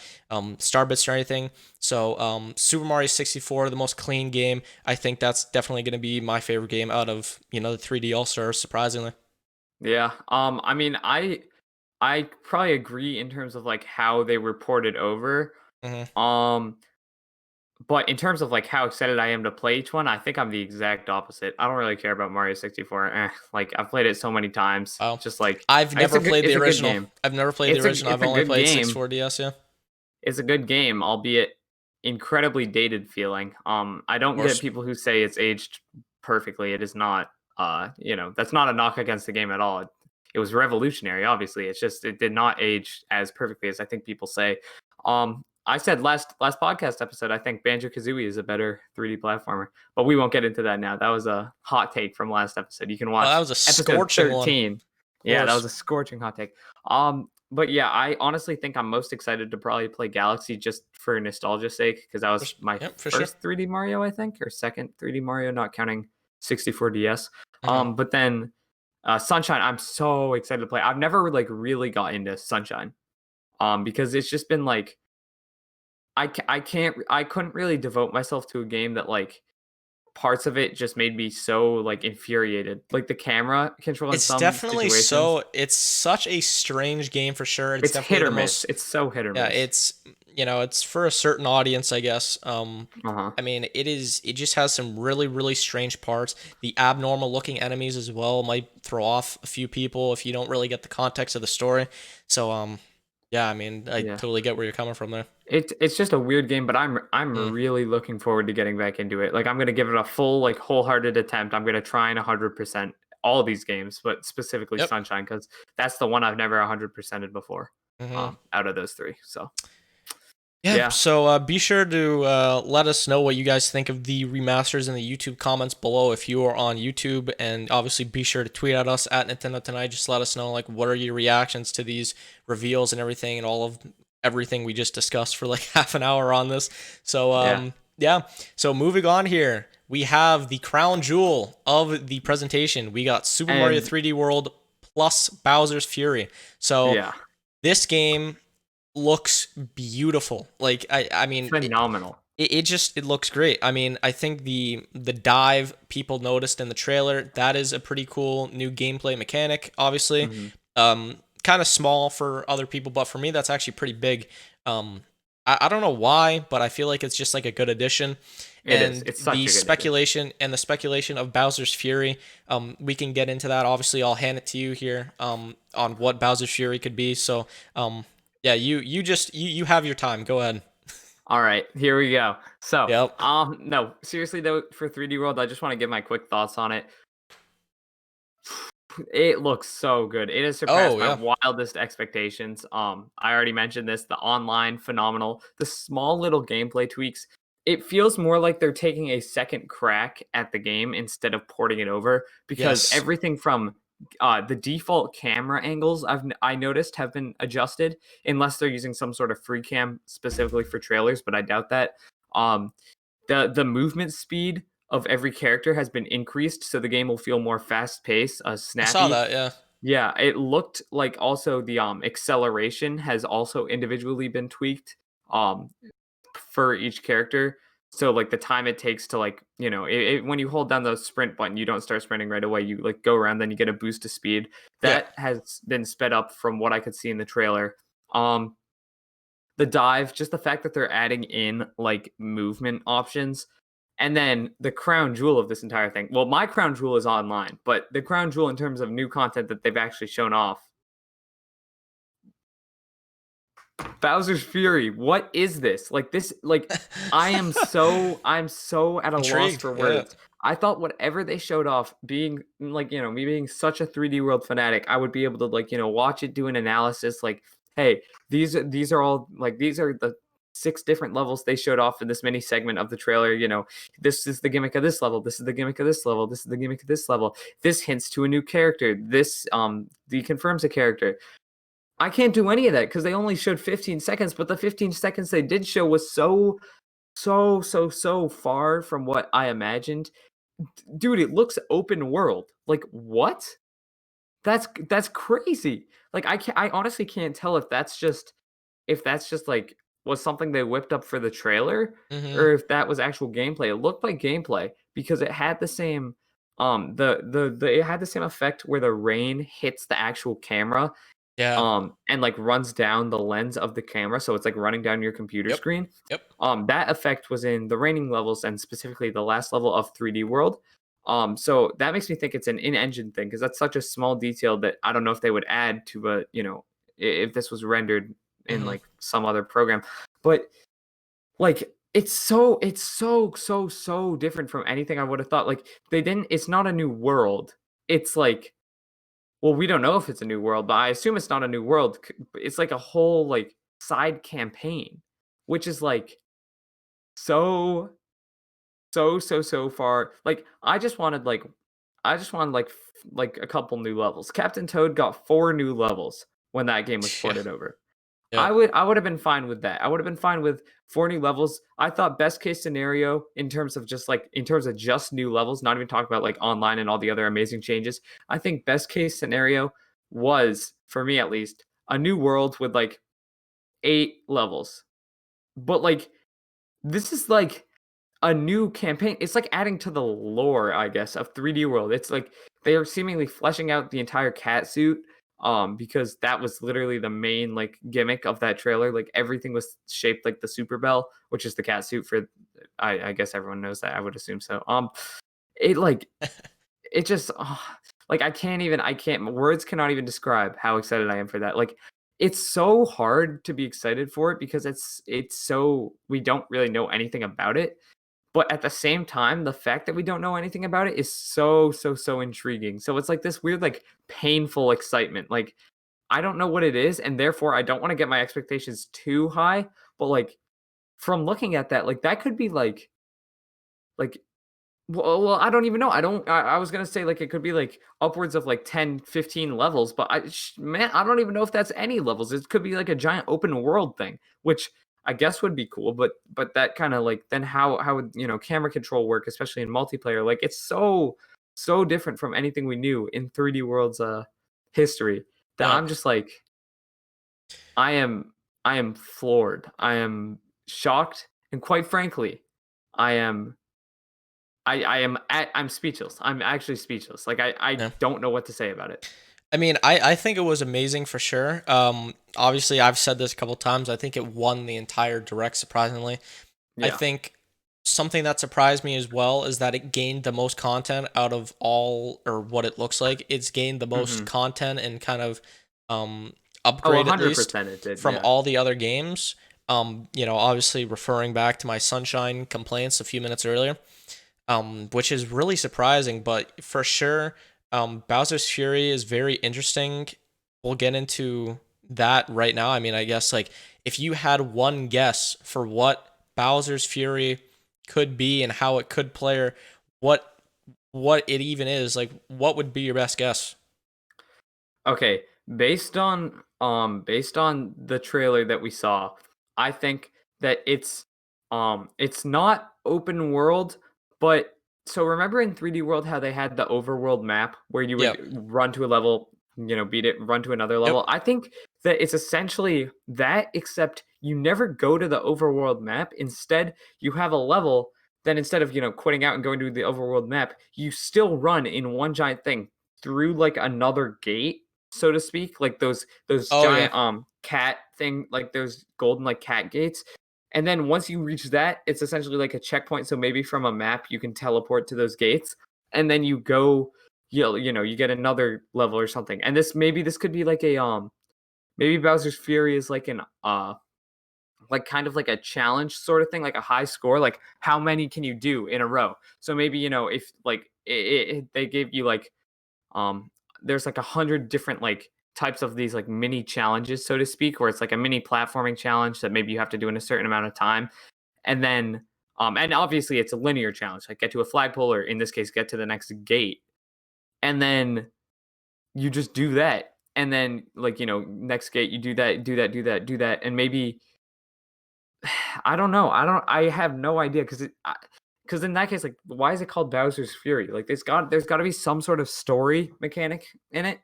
star bits or anything. So Super Mario 64, the most clean game. I think that's definitely going to be my favorite game out of the 3D All Stars. Surprisingly. yeah. I mean, I probably agree in terms of like how they were ported over. Hmm. Um, but in terms of like how excited I am to play each one, I think I'm the exact opposite. I don't really care about Mario 64. Like I've played it so many times. Wow. Just like I've never played the it's a good original. game. I've never played the original. It's I've a only good played game. 64 DS. Yeah, of It's a good game, albeit incredibly dated feeling. I don't get course. people who say it's aged perfectly. It is not. That's not a knock against the game at all. It was revolutionary, obviously. It's just it did not age as perfectly as I think people say. I said last podcast episode, I think Banjo Kazooie is a better 3D platformer, but we won't get into that now. That was a hot take from last episode. You can Oh, that watch was a episode scorching one. Of 13. Yeah, that was course. a scorching hot take. But yeah, I honestly think I'm most excited to probably play Galaxy just for nostalgia's sake because that was my Yep, for sure. first 3D Mario, I think, or second 3D Mario, not counting 64 DS. Hmm. But then Sunshine, I'm so excited to play. I've never like really got into Sunshine, because it's just been like I couldn't really devote myself to a game that like parts of it just made me so like infuriated. Like the camera control in It's some definitely situations, so. It's such a strange game for sure. It's it's hit definitely or the miss. most. It's so hit or Yeah, miss. it's for a certain audience, I guess. Uh huh. I mean, it is. It just has some really, really strange parts. The abnormal looking enemies as well might throw off a few people if you don't really get the context of the story. So, yeah, I mean, I Yeah. totally get where you're coming from there. It's just a weird game, but I'm Mm. really looking forward to getting back into it. Like I'm gonna give it a full like wholehearted attempt. I'm gonna try and 100% all these games, but specifically Yep. Sunshine because that's the one I've never 100%ed before. Hmm. Out of those three. So Yeah, yeah, so be sure to let us know what you guys think of the remasters in the YouTube comments below if you are on YouTube, and obviously be sure to tweet at us at Nintendo Tonight. Just let us know like what are your reactions to these reveals and everything, and all of everything we just discussed for like half an hour on this. So yeah, yeah, so moving on here, we have the crown jewel of the presentation. We got Super Mario and 3D World plus Bowser's Fury. So yeah, this game looks beautiful. Like I mean phenomenal. it looks great. I mean, I think the dive people noticed in the trailer, that is a pretty cool new gameplay mechanic, obviously. Hmm Kind of small for other people, but for me that's actually pretty big. I don't know why, but I feel like it's just like a good addition. It is. And It's such a good addition. the speculation of Bowser's Fury, we can get into that. Obviously, I'll hand it to you here, on what Bowser's Fury could be. So, yeah, you have your time. Go ahead. All right, here we go. So, Yep. no, seriously though, for 3D World, I just want to give my quick thoughts on it. It looks so good. It has surpassed Oh my yeah. wildest expectations. I already mentioned this. The online phenomenal. The small little gameplay tweaks. It feels more like they're taking a second crack at the game instead of porting it over because Yes. everything from the default camera angles I noticed have been adjusted unless they're using some sort of free cam specifically for trailers, but I doubt that. Um, the movement speed of every character has been increased, so the game will feel more fast paced, I saw snappy. that. Yeah. Yeah, it looked like also the acceleration has also individually been tweaked um for each character. So like the time it takes to like when you hold down the sprint button, you don't start sprinting right away. You like go around, then you get a boost of speed. Yeah. That has been sped up from what I could see in the trailer. Um, the dive, just the fact that they're adding in like movement options. And then the crown jewel of this entire thing. Well, my crown jewel is online, but the crown jewel in terms of new content that they've actually shown off. Bowser's Fury. What is this? Like this I'm so at a loss Intrigued. for Yeah. words. I thought whatever they showed off, being like, me being such a 3D world fanatic, I would be able to like, watch it, do an analysis like, hey, these are all like these are the 6 different levels they showed off in this mini segment of the trailer. This is the gimmick of this level, this is the gimmick of this level, this is the gimmick of this level. This hints to a new character. This confirms a character. I can't do any of that because they only showed 15 seconds, but the 15 seconds they did show was so far from what I imagined. Dude, it looks open world. Like what? That's crazy. Like I honestly can't tell if that's just like was something they whipped up for the trailer Mm-hmm. or if that was actual gameplay. It looked like gameplay because it had the same it had the same effect where the rain hits the actual camera Yeah. and like runs down the lens of the camera, so it's like running down your computer Yep. screen. Yep. That effect was in the raining levels and specifically the last level of 3D World. So that makes me think it's an in-engine thing because that's such a small detail that I don't know if they would add to if this was rendered in Mm-hmm. like some other program. But like it's so different from anything I would have thought. Like they didn't it's not a new world. It's like well, we don't know if it's a new world, but I assume it's not a new world. It's like a whole like side campaign, which is like so so far. Like I just wanted like a couple new levels. Captain Toad got 4 new levels when that game was Yeah. ported over. Yeah. I would have been fine with that. I would have been fine with 4 new levels. I thought best case scenario in terms of just new levels, not even talking about like online and all the other amazing changes. I think best case scenario was for me at least a new world with like 8 levels. But like this is like a new campaign. It's like adding to the lore, I guess, of 3D World. It's like they are seemingly fleshing out the entire cat suit. Because that was literally the main like gimmick of that trailer. Like everything was shaped like the Super Bell, which is the cat suit for. I guess everyone knows that. I would assume so. It like it just like I can't words cannot even describe how excited I am for that. Like it's so hard to be excited for it because it's so we don't really know anything about it, but at the same time, the fact that we don't know anything about it is so intriguing. So it's like this weird, like painful excitement. Like I don't know what it is, and therefore I don't want to get my expectations too high. But like from looking at that, like that could be like I don't even know. I was gonna say like it could be like upwards of like 10, 15 levels, but man, I don't even know if that's any levels. It could be like a giant open world thing, which I guess would be cool. But that kind of like then how would camera control work, especially in multiplayer? Like it's so different from anything we knew in 3D World's history that Yeah. I'm just like I am I am floored. I am shocked, and quite frankly, I am I'm speechless. I'm actually speechless. Like I Yeah. don't know what to say about it. I mean, I think it was amazing for sure. Obviously, I've said this a couple times. I think it won the entire direct, surprisingly. I Yeah. think something that surprised me as well is that it gained the most content out of all, or what it looks like. It's gained the most Mhm. content and kind of Oh, upgrade, at least, 100% it did. from Yeah. all the other games. Obviously referring back to my Sunshine complaints a few minutes earlier, which is really surprising, but for sure. Bowser's Fury is very interesting. We'll get into that right now. I mean, I guess like if you had one guess for what Bowser's Fury could be and how it could play, or what what it even is, like what would be your best guess? Okay, based on the trailer that we saw, I think that it's not open world, but so remember in 3D World how they had the overworld map where you would Yep. run to a level, beat it, run to another Yep. level. I think that it's essentially that, except you never go to the overworld map. Instead, you have a level, then instead of, quitting out and going to the overworld map, you still run in one giant thing through like another gate, so to speak, like those Oh yeah. giant cat thing, like those golden like cat gates. And then once you reach that, it's essentially like a checkpoint. So maybe from a map you can teleport to those gates, and then you go, you get another level or something. And this could be like a maybe Bowser's Fury is like an like kind of like a challenge sort of thing, like a high score, like how many can you do in a row. So maybe if like they gave you like um there's like 100 different like types of these like mini challenges, so to speak, where it's like a mini platforming challenge that maybe you have to do in a certain amount of time. And then and obviously it's a linear challenge, like get to a flagpole, or in this case get to the next gate. And then you just do that, and then like next gate you do that, do that, and maybe I don't know. I have no idea, because in that case, like, why is it called Bowser's Fury? Like, there's got to be some sort of story mechanic in it,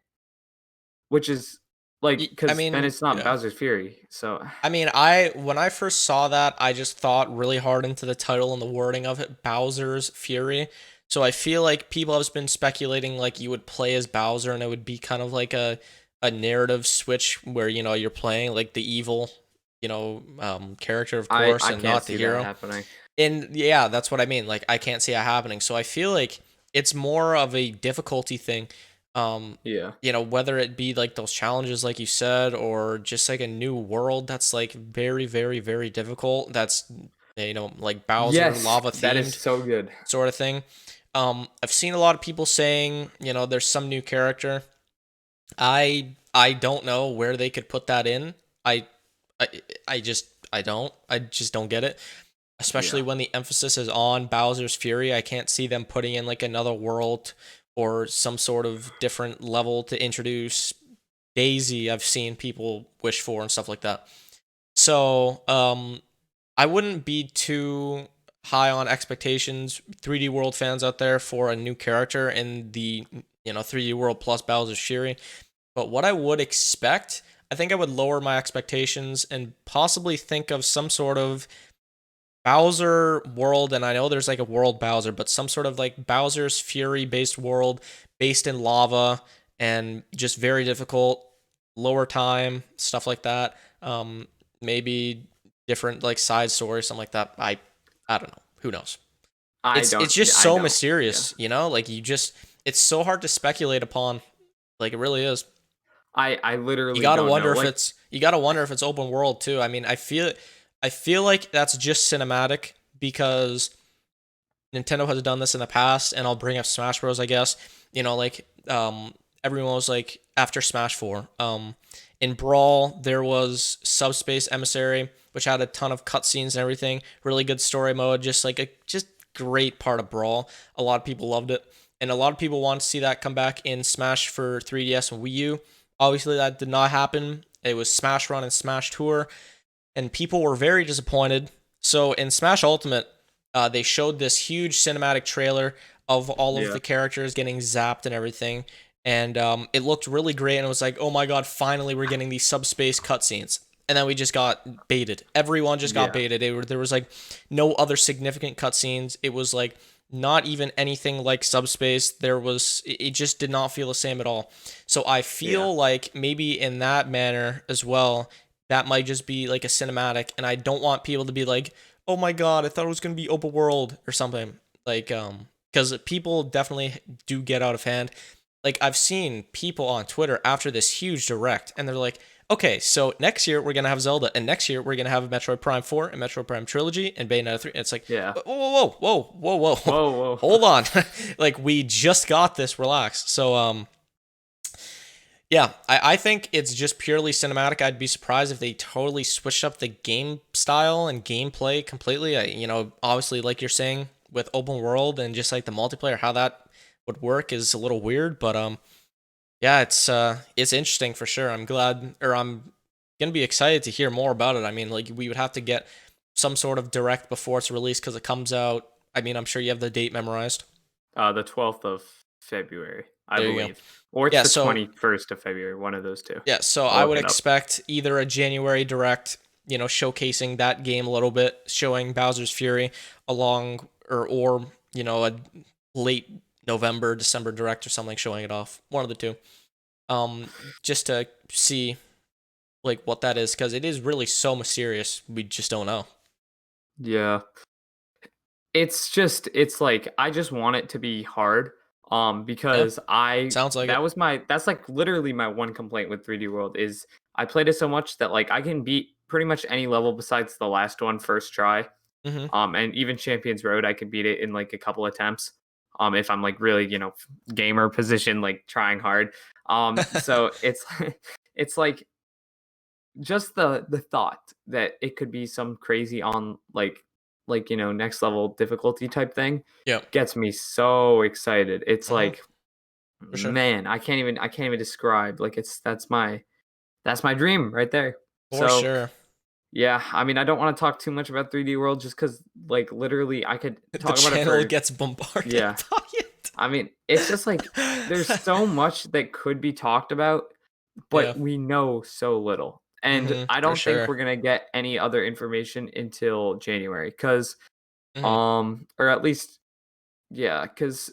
which is like, I because then mean, it's not yeah. Bowser's Fury. So I mean, I when I first saw that, I just thought really hard into the title and the wording of it, Bowser's Fury. So I feel like people have been speculating like you would play as Bowser and it would be kind of like a narrative switch where you're playing like the evil, character of course I and can't not the see that hero. happening. And yeah, that's what I mean. Like I can't see it happening. So I feel like it's more of a difficulty thing. Yeah. Whether it be like those challenges like you said, or just like a new world that's like very, very, very difficult. That's like Bowser Yes, lava that is themed so good. sort of thing. I've seen a lot of people saying, there's some new character. I don't know where they could put that in. I I I just don't get it, especially Yeah. when the emphasis is on Bowser's Fury. I can't see them putting in like another world or some sort of different level to introduce Daisy. I've seen people wish for and stuff like that. So, I wouldn't be too high on expectations, 3D World fans out there, for a new character in the 3D World plus Bowser's Fury. But what I would expect, I think I would lower my expectations and possibly think of some sort of Bowser world, and I know there's like a world Bowser, but some sort of like Bowser's Fury based world based in lava and just very difficult, lower time, stuff like that. Maybe different like side story, something like that. I don't know. Who knows? It's just I so don't. Yeah. mysterious, like it's so hard to speculate upon. Like it really is. I literally don't know. Like, You gotta wonder if it's open world too. I mean, I feel like that's just cinematic because Nintendo has done this in the past, and I'll bring up Smash Bros. I guess like everyone was like after Smash Four. In Brawl there was Subspace Emissary, which had a ton of cutscenes and everything. Really good story mode, just like a just great part of Brawl. A lot of people loved it, and a lot of people want to see that come back in Smash for 3DS and Wii U. Obviously, that did not happen. It was Smash Run and Smash Tour, and people were very disappointed. So in Smash Ultimate, they showed this huge cinematic trailer of all of yeah. the characters getting zapped and everything, and it looked really great. And it was like, oh my god, finally we're getting these subspace cutscenes. And then we just got baited. Everyone just got Yeah. baited. There was like no other significant cutscenes. It was like not even anything like subspace. It just did not feel the same at all. So I Yeah. feel like maybe in that manner as well, that might just be like a cinematic, and I don't want people to be like, "Oh my god, I thought it was going to be open world or something." Like cuz people definitely do get out of hand. Like I've seen people on Twitter after this huge direct, and they're like, Okay, so next year we're gonna have Zelda, and next year we're gonna have a Metroid Prime 4 and Metroid Prime Trilogy and Bayonetta 3. And it's like, Yeah. whoa, whoa, whoa, whoa, whoa, whoa, Whoa, whoa. hold on, like we just got this. Relax. So yeah, I think it's just purely cinematic. I'd be surprised if they totally switched up the game style and gameplay completely. Obviously, like you're saying, with open world and just like the multiplayer, how that would work is a little weird. But yeah, it's interesting for sure. I'm gonna be excited to hear more about it. I mean, like we would have to get some sort of direct before it's released because it comes out. I mean, I'm sure you have the date memorized. The 12th of February, I There you go. believe. Or it's Yeah, the so 21st of February, one of those two. Yeah, so I'll I look would it up. expect either a January direct, showcasing that game a little bit, showing Bowser's Fury along or a late November, December direct or something showing it off. One of the two. Just to see like what that is cuz it is really so mysterious. We just don't know. Yeah. It's like I just want it to be hard. Yeah, Because I sounds like that it. was my that's like literally my one complaint with 3D World is I played it so much that like I can beat pretty much any level besides the last one first try. Mhm. And even Champions Road I could beat it in like a couple attempts. If I'm like really, gamer position, like trying hard. So it's it's like just the thought that it could be some crazy on like next level difficulty type thing Yep. gets me so excited. It's Mhm. like, For sure. man, I can't even describe. Like that's my dream right there. For So sure. yeah, I mean I don't want to talk too much about 3D World just because like literally I could The talk about it channel for, gets bombarded yeah. by it. I mean it's just like there's so much that could be talked about, Yeah. but we know so little. And Mhm. I For don't think sure. we're gonna get any other information until January, cause Mhm. or at least yeah, cause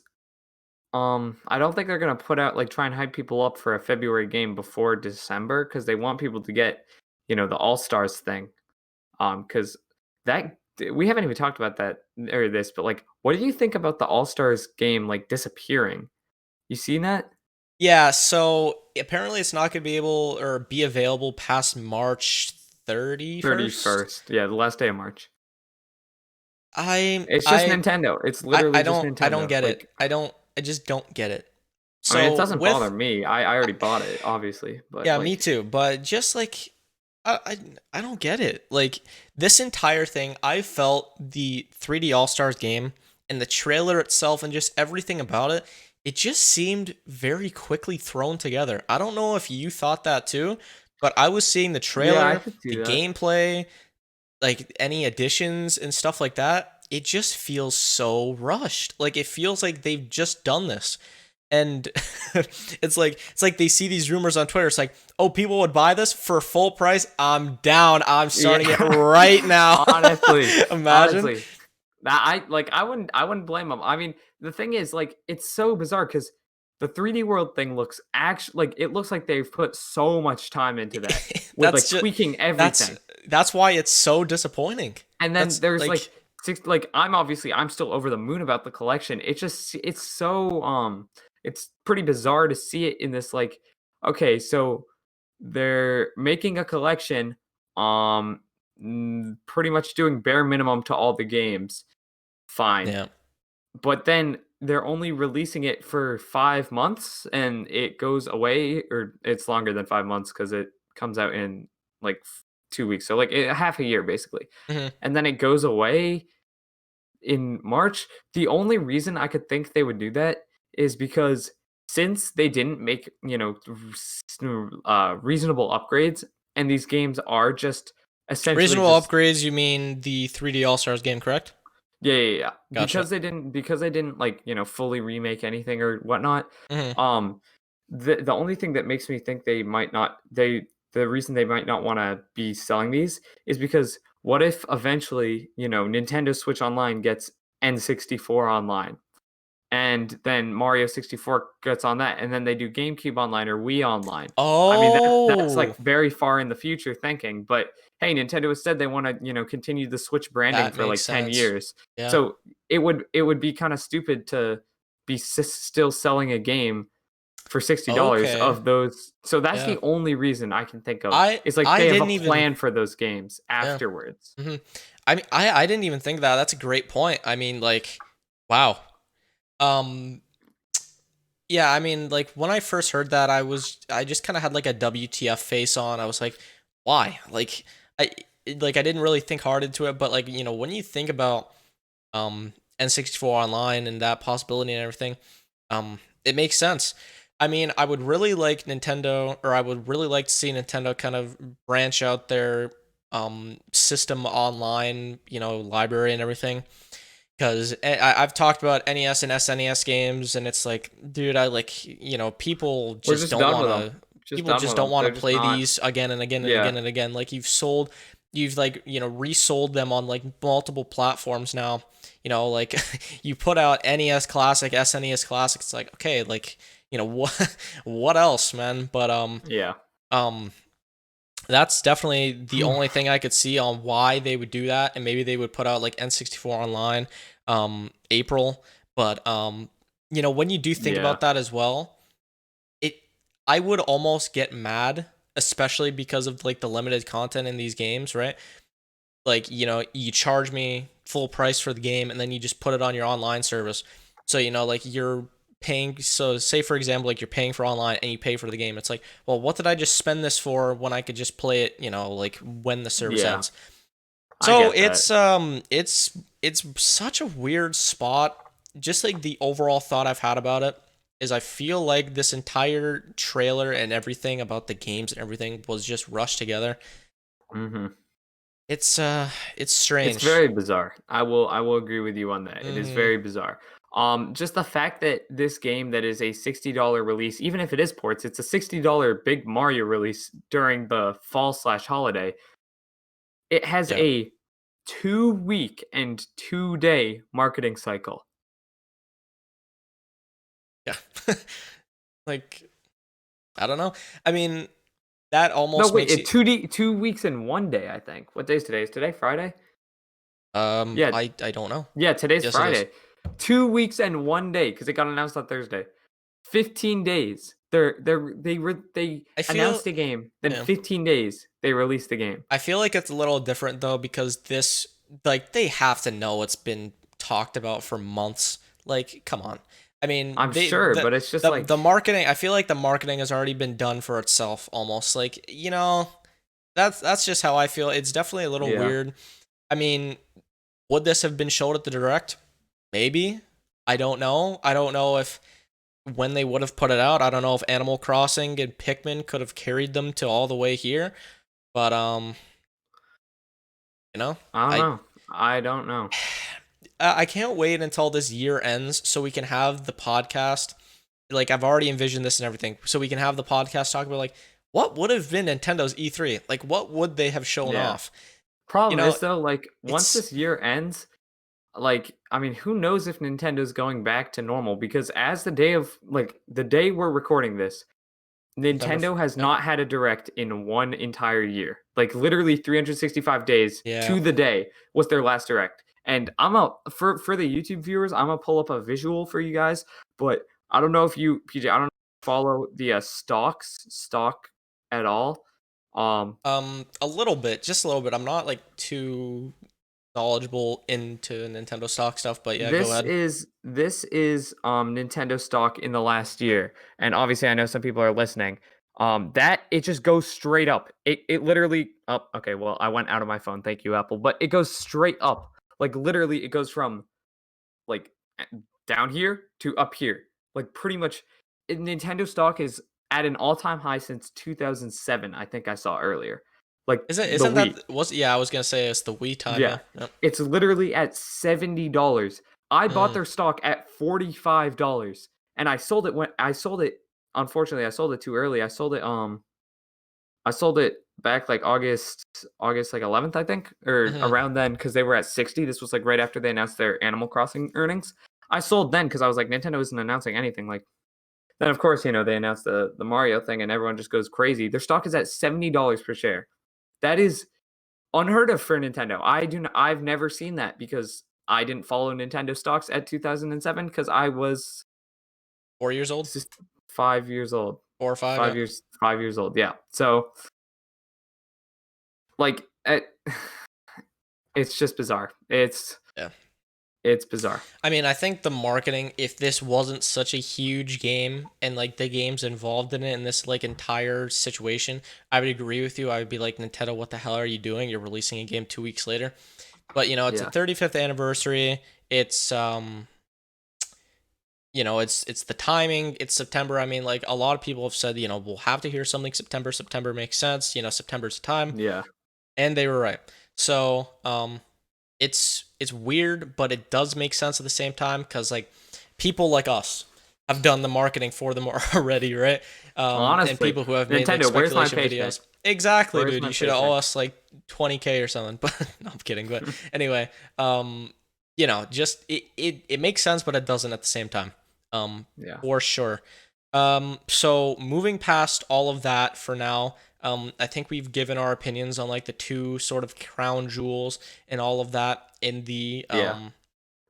I don't think they're gonna put out like try and hype people up for a February game before December, cause they want people to get, the All Stars thing. Cause that we haven't even talked about that or this, but like, what do you think about the All Stars game like disappearing? You seen that? Yeah, so apparently it's not going to be able or be available past March 31st. 31st. Yeah, the last day of March. I It's just I Nintendo. It's I literally I just don't Nintendo. get it. Like, I just don't get it. I mean, it So doesn't bother with me. I already bought it, obviously, but Yeah, me like, too, but just like I don't get it. Like this entire thing, I felt the 3D All-Stars game and the trailer itself and just everything about it, it just seemed very quickly thrown together. I don't know if you thought that too, but I was seeing the yeah, I trailer, could the see that. gameplay, like any additions and stuff like that. It just feels so rushed. Like it feels like they've just done this. And it's like they see these rumors on Twitter. It's like, oh, people would buy this for full price. I'm down. I'm starting it Yeah, right now. honestly, Imagine. honestly, that I wouldn't blame them. I mean, the thing is, like, it's so bizarre because the 3D World thing looks actually like it looks like they've put so much time into that with that's like just tweaking that's everything. that's why it's so disappointing. And then That's there's like like I'm still over the moon about the collection. It's so it's pretty bizarre to see it in this like okay, so they're making a collection um pretty much doing bare minimum to all the games. Fine. yeah. But then they're only releasing it for 5 months and it goes away or it's longer than 5 months cuz it comes out in like 2 weeks. So like half a year basically. Mhm. And then it goes away in March. The only reason I could think they would do that is because since they didn't make, reasonable upgrades and these games are just essentially Reasonable just upgrades. You mean the 3D All Stars game, correct? yeah, yeah, yeah. Gotcha. Because they didn't like, fully remake anything or whatnot. Hmm. Um the only thing that makes me think they might not they the reason they might not want to be selling these is because what if eventually, Nintendo Switch Online gets N64 online and then Mario 64 gets on that and then they do GameCube online or Wii online. I mean that's like Oh, very far in the future thinking, but hey, Nintendo has said they want to, continue the Switch branding that for makes like 10 sense. years. Yeah. So it would be kind of stupid to be still selling a game for $60 Okay. of those. So that's Yeah. the only reason I can think of. I It's like I they have a didn't even. plan for those games Yeah. afterwards. hmm I mean, I didn't even think that. That's a great point. I mean, like, wow. Um, yeah, I mean, like when I first heard that, I just kind of had like a WTF face on. I was like, why? I I didn't really think hard into it, but like, when you think about N64 online and that possibility and everything, it makes sense. I mean, I would really like Nintendo, or I would really like to see Nintendo kind of branch out their system online, library and everything. Because I've talked about NES and SNES games, and it's like, dude, I like, people We're just just don't done with want them. to, Just people done just with don't them. want They're to just play not. these again and again and Yeah. again and again. Like you've like, resold them on like multiple platforms now. Like you put out NES Classic, SNES Classic. It's like, okay, like, what, what else, man? But Yeah. um, that's definitely the only thing I could see on why they would do that, and maybe they would put out like N64 Online, April. But when you do think Yeah. about that as well, it I would almost get mad, especially because of like the limited content in these games, right? Like, you charge me full price for the game, and then you just put it on your online service. So, like you're paying. So, say for example, like you're paying for online and you pay for the game. It's like, well, what did I just spend this for when I could just play it, like when the service Yeah. ends? I So get that. it's such a weird spot. Just like the overall thought I've had about it is I feel like this entire trailer and everything about the games and everything was just rushed together. Hmm. It's It's strange. very bizarre. I will agree with you on that. It is Mhm. very bizarre. Just the fact that this game that is a $60 release, even if it is ports, it's a $60 big Mario release during the fall slash holiday. It has Yeah. a 2 week and 2 day marketing cycle. Yeah. Like, I don't know. I mean, that No, almost wait, makes it you 2 weeks and 1 day, I think. What day is today? Is today Friday? Yeah, I don't know. yeah, today's Yes, it is. Friday. 2 weeks and 1 day because it got announced on Thursday. 15 days. They I feel announced a game, then yeah. 15 days they released the game. I feel like it's a little different though because this like they have to know it's been talked about for months. Like, come on. I mean, I'm they sure, but it's just the like, marketing, I feel like the marketing has already been done for itself almost. Like, that's just how I feel. It's definitely a little yeah, weird. I mean, would this have been showed at the direct? Maybe. I don't know. I don't know if when they would have put it out. I don't know if Animal Crossing and Pikmin could have carried them to all the way here. But you know, I don't I know. I don't know. I can't wait until this year ends so we can have the podcast. Like I've already envisioned this and everything, so we can have the podcast talk about like what would have been Nintendo's E3. Like what would they have shown Yeah. off? You Problem know, is though, like once it's this year ends, like I mean, who knows if Nintendo's going back to normal because as the day we're recording this, September. Nintendo has Yep. not had a direct in one entire year. Like literally 365 days Yeah. to the day was their last direct. And I'm a for the YouTube viewers, I'm gonna pull up a visual for you guys. But I don't know if you, PJ, I don't know if you follow the stock at all. A little bit, just a little bit. I'm not like too knowledgeable into Nintendo stock stuff, but yeah, go This ahead. is this is Nintendo stock in the last year, and obviously I know some people are listening. That it just goes straight up. It literally up. Okay, well I went out of my phone. Thank you, Apple. But it goes straight up. Like literally, it goes from like down here to up here. Like pretty much, Nintendo stock is at an all-time high since 2007. I think I saw earlier. Like the Isn't Wii. that was yeah, I was gonna say it's the Wii time, yeah. Yeah. Yep. It's literally at $70. I bought Mm. their stock at $45 and I sold it. Unfortunately, I sold it too early. I sold it back like August like 11th, I think, or hmm around then cuz they were at 60. This was like right after they announced their Animal Crossing earnings. I sold then cuz I was like Nintendo isn't announcing anything like. Then of course, they announced the Mario thing and everyone just goes crazy. Their stock is at $70 per share. That is unheard of for Nintendo. I've never seen that because I didn't follow Nintendo stocks at 2007 because I was 4 years old. 5 years old. 4 or 5. Five Yeah. years. 5 years old. Yeah. So like, it's just bizarre. Yeah. It's bizarre. I mean, I think the marketing, if this wasn't such a huge game and like the games involved in it and this like entire situation, I would agree with you. I would be like, Nintendo, what the hell are you doing? You're releasing a game 2 weeks later. But it's a Yeah. 35th anniversary. It's it's the timing. It's September. I mean, like a lot of people have said, we'll have to hear something September. September makes sense. September's the time, Yeah. and they were right. So, it's weird, but it does make sense at the same time because like people like us have done the marketing for them already, right? And Honestly, people who have made like Nintendo, where's my speculation paycheck? videos. Exactly, Where's dude. my You should owe paycheck? us like 20K or something. But no, I'm kidding. But anyway, just it makes sense, but it doesn't at the same time. Yeah. For sure. So moving past all of that for now, I think we've given our opinions on like the two sort of crown jewels and all of that in the Yeah.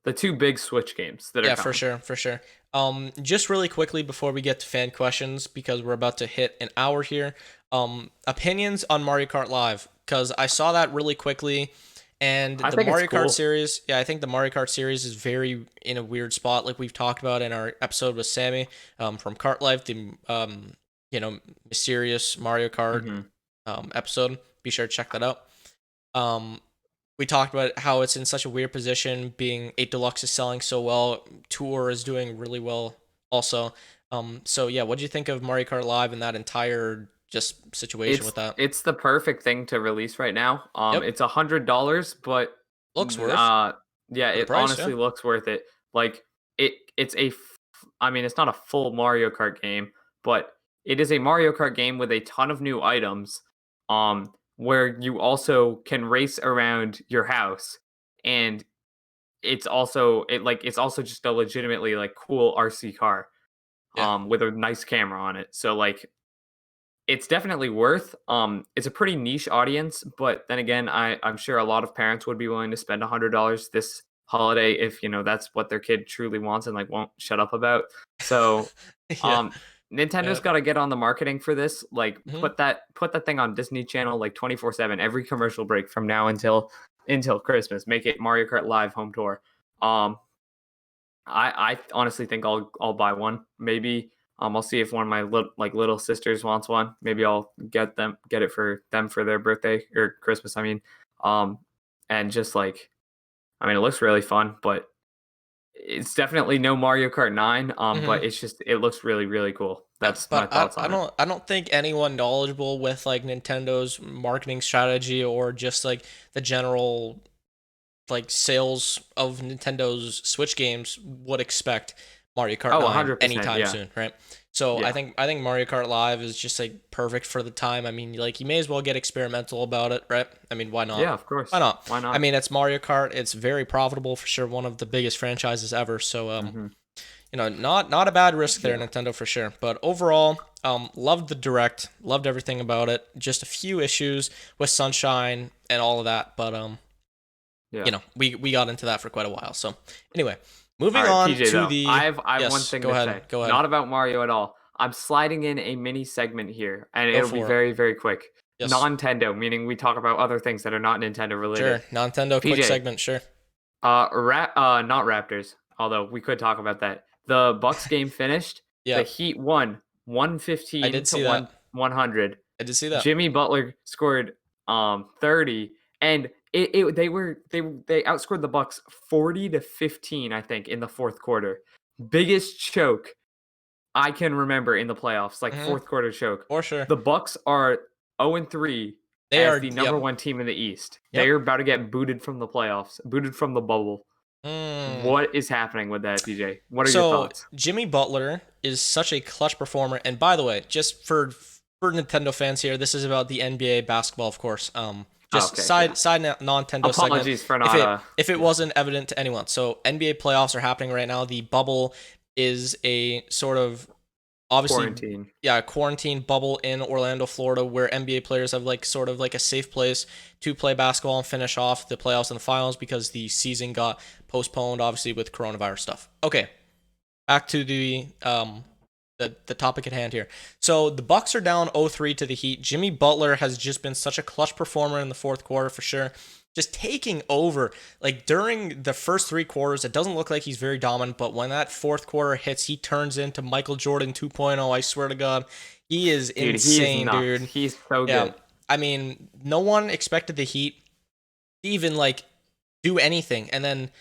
The two big Switch games that are yeah, for coming. sure, for sure. Just really quickly before we get to fan questions, because we're about to hit an hour here. Opinions on Mario Kart Live, because I saw that really quickly, and I the think it's Mario Kart cool. series, yeah, I think the Mario Kart series is very in a weird spot, like we've talked about in our episode with Sammy, from Kart Life, the mysterious Mario Kart Hmm. episode. Be sure to check that out. Um, we talked about how it's in such a weird position, being 8 Deluxe is selling so well, Tour is doing really well also. So yeah, what do you think of Mario Kart Live and that entire just situation with that? It's the perfect thing to release right now. Yep, It's $100, but looks worth yeah, for the it price. Yeah, honestly looks worth it. Like it's I mean, it's not a full Mario Kart game, but it is a Mario Kart game with a ton of new items. Where you also can race around your house, and it's also just a legitimately like cool RC car, yeah, with a nice camera on it. So like it's definitely worth. It's a pretty niche audience, but then again, I'm sure a lot of parents would be willing to spend $100 this holiday if that's what their kid truly wants and like won't shut up about. So, yeah, um, Nintendo's yeah. got to get on the marketing for this. Like, Hmm. put that thing on Disney Channel like 24/7, every commercial break from now until Christmas. Make it Mario Kart Live home tour. Um, I honestly think I'll buy one. Maybe I'll see if one of my little sisters wants one. Maybe I'll get it for them for their birthday or Christmas. I mean, um, and just like I mean, it looks really fun, but it's definitely no Mario Kart 9. Hmm. But it looks really really cool. Yeah, That's my but I, thoughts I on it. don't I don't think anyone knowledgeable with like Nintendo's marketing strategy or just like the general like sales of Nintendo's Switch games would expect Mario Kart Oh, 9 100%. anytime Yeah, soon, right? So I yeah, think I think Mario Kart Live is just like perfect for the time. I mean, like you may as well get experimental about it, right? I mean, why not? yeah. Of Why course. not? Why I not? mean, it's Mario Kart. It's very profitable for sure. One of the biggest franchises ever. So Hmm. not a bad risk there, Yeah, Nintendo for sure. But overall, loved the direct, loved everything about it. Just a few issues with Sunshine and all of that, but yeah. we got into that for quite a while. So anyway, All moving right, on PJ, to though. the I have one yes, thing go to ahead, say. go ahead, Not about Mario at all. I'm sliding in a mini segment here, and go it'll be for it. very, very quick. Yes, Nintendo, meaning we talk about other things that are not Nintendo sure. related. Nintendo quick PJ, segment, sure. not Raptors, although we could talk about that. The Bucks game finished. The Yeah, Heat won I 115 did to see that. 100. I did see that. Jimmy Butler scored 30, and they outscored the Bucks 40-15, I think, in the fourth quarter. Biggest choke I can remember in the playoffs, like Hmm. fourth quarter choke. For sure. The Bucks are 0-3 They as are. the number Yep. one team in the East. Yep. They're about to get booted from the playoffs, booted from the bubble. Mm. What is happening with that, PJ? What are your So thoughts? Jimmy Butler is such a clutch performer, and by the way, just for Nintendo fans here, this is about the NBA basketball, of course. Oh, Just okay, yeah. Nintendo segment. Apologies for not If it yeah, wasn't evident to anyone, so NBA playoffs are happening right now. The bubble is a sort of obviously quarantine. yeah quarantine bubble in Orlando, Florida, where NBA players have like sort of like a safe place to play basketball and finish off the playoffs and the finals because the season got postponed, obviously with coronavirus stuff. Okay, back to the the topic at hand here. So the Bucks are down 0-3 to the Heat. Jimmy Butler has just been such a clutch performer in the fourth quarter for sure. Just taking over. Like during the first 3 quarters, it doesn't look like he's very dominant, but when that fourth quarter hits, he turns into Michael Jordan 2.0. I swear to God, he is Dude, he is insane, nuts. dude. He's so Yeah. good. I mean, no one expected the Heat to even like do anything, and then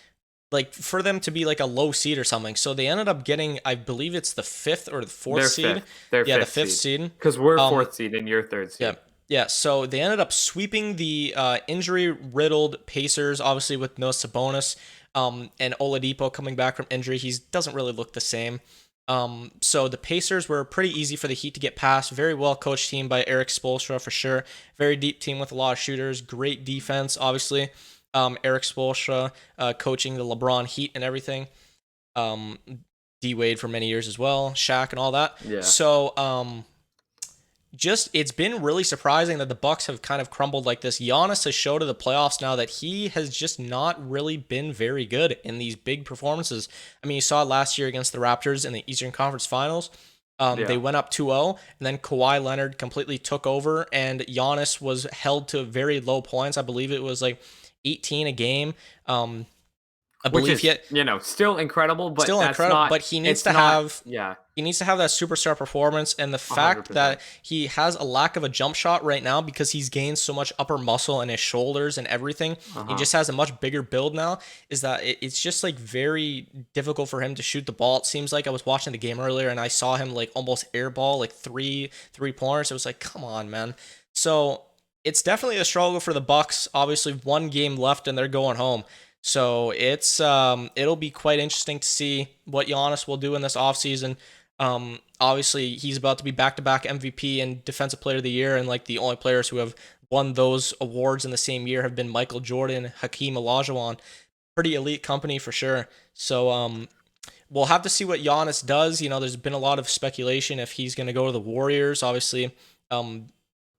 like for them to be like a low seed or something. So they ended up getting, I believe it's the fifth or the fourth They're seed. fifth. They're Yeah, the fifth fifth seed. seed. Because we're Um, fourth seed and you're third yeah, seed. yeah. So they ended up sweeping the injury-riddled Pacers, obviously with no Sabonis, and Oladipo coming back from injury. He doesn't really look the same. So the Pacers were pretty easy for the Heat to get past. Very well coached team by Eric Spoelstra for sure. Very deep team with a lot of shooters. Great defense, obviously. Eric Spoelstra coaching the LeBron Heat and everything. D Wade for many years as well, Shaq and all that. Yeah. So just it's been really surprising that the Bucks have kind of crumbled like this. Giannis has showed in the playoffs now that he has just not really been very good in these big performances. I mean, you saw it last year against the Raptors in the Eastern Conference Finals. They went up 2-0, and then Kawhi Leonard completely took over, and Giannis was held to very low points. I believe it was like 18 a game. I Which believe is, still incredible, but still that's incredible, not. but he needs It's to not. have Yeah. he needs to have that superstar performance, and the fact 100%. that he has a lack of a jump shot right now because he's gained so much upper muscle in his shoulders and everything. He just has a much bigger build now. Is that it's just like very difficult for him to shoot the ball. It seems like I was watching the game earlier and I saw him like almost airball like three pointers. It was like, come on, man. So it's definitely a struggle for the Bucks. Obviously, 1 game left and they're going home. So it's it'll be quite interesting to see what Giannis will do in this offseason. Obviously, he's about to be back-to-back MVP and Defensive Player of the Year, and like the only players who have won those awards in the same year have been Michael Jordan, Hakeem Olajuwon. Pretty elite company for sure. So we'll have to see what Giannis does. There's been a lot of speculation if he's going to go to the Warriors. Obviously,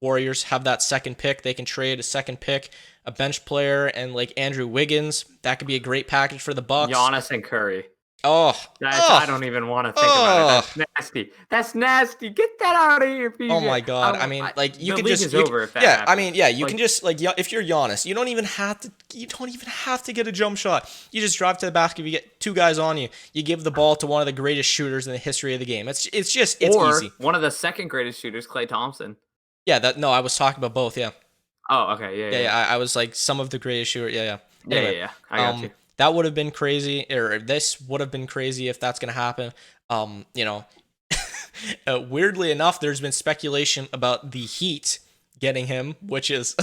Warriors have that second pick. They can trade a second pick, a bench player, and like Andrew Wiggins. That could be a great package for the Bucks. Giannis and Curry. Oh, I don't even want to think about it. That's nasty. That's nasty. Get that out of here, PJ. Oh my God! I mean, like you the can league just is over if that yeah. happens. I mean, yeah, you Like, can just like if you're Giannis, you don't even have to get a jump shot. You just drive to the basket. You get 2 guys on you. You give the ball to one of the greatest shooters in the history of the game. It's easy. One of the second greatest shooters, Klay Thompson. Yeah, I was talking about both. Yeah. Oh, okay, yeah. I was like some of the greatest shooter. Yeah. Anyway, yeah. I got you. That would have been crazy, or this would have been crazy if that's gonna happen. Weirdly enough, there's been speculation about the Heat getting him, which is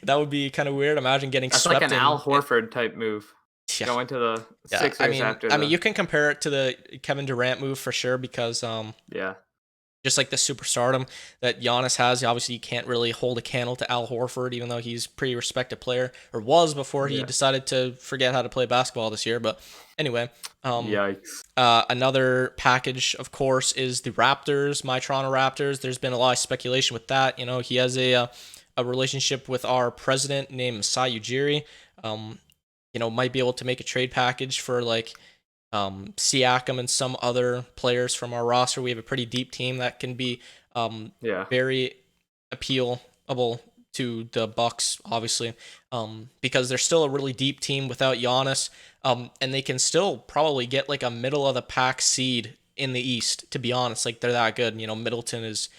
that would be kind of weird. Imagine getting That's swept like an Al Horford type move. Yeah. Going to the Sixers after. I mean, you can compare it to the Kevin Durant move for sure because yeah. just like the superstardom that Giannis has. Obviously, you can't really hold a candle to Al Horford, even though he's a pretty respected player, or was before he decided to forget how to play basketball this year. But anyway, yikes. Another package, of course, is the Raptors, my Toronto Raptors. There's been a lot of speculation with that. He has a relationship with our president named Masai Ujiri. Might be able to make a trade package for like Siakam and some other players from our roster. We have a pretty deep team that can be very appealable to the Bucks, obviously, because they're still a really deep team without Giannis, and they can still probably get like a middle of the pack seed in the East. To be honest, like they're that good. Middleton is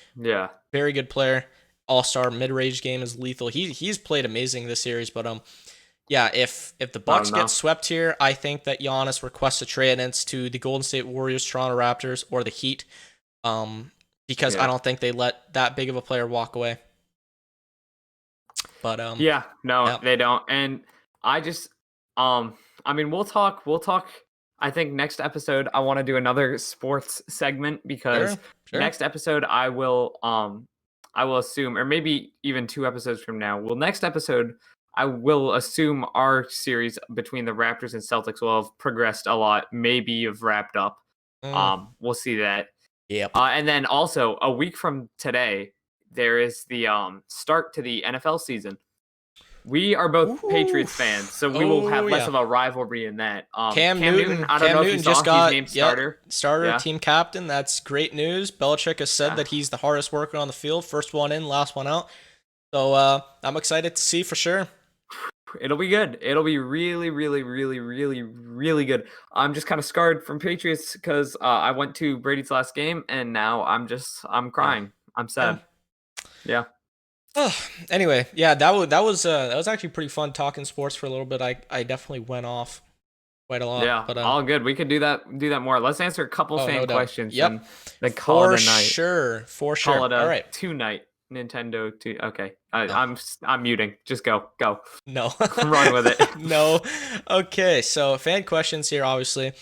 very good player, all-star mid-range game is lethal. He's played amazing this series, but yeah, if the Bucks get swept here, I think that Giannis requests a trade, and it's to the Golden State Warriors, Toronto Raptors, or the Heat, because I don't think they let that big of a player walk away. But they don't. And I just I mean, we'll talk. I think next episode I want to do another sports segment because next episode I will assume, or maybe even 2 episodes from now. Next episode I will assume our series between the Raptors and Celtics will have progressed a lot, maybe have wrapped up. We'll see that. Yep. And then also a week from today, there is the start to the NFL season, We are both Ooh. Patriots fans, so we will have less yeah. of a rivalry in that. Cam Newton. I don't Cam know if you Newton just saw, he's got named starter. starter Yeah, team captain. That's great news. Belichick has said yeah. that he's the hardest worker on the field. First one in, last one out. So I'm excited to see for sure. It'll be good. It'll be really, really, really, really, really good. I'm just kind of scarred from Patriots because I went to Brady's last game and now I'm Yeah. crying. I'm Yeah. sad. Yeah. Anyway, yeah, that was actually pretty fun talking sports for a little bit. I definitely went off quite a lot, Yeah, but all good. We could do that more. Let's answer a couple oh, fan no doubt. questions Yep, and then call it for a night. sure, for Call sure. it All a right. two-night Nintendo two. Okay, No, I'm muting. Just go. no, Run with it. no. Okay, so fan questions here. Obviously,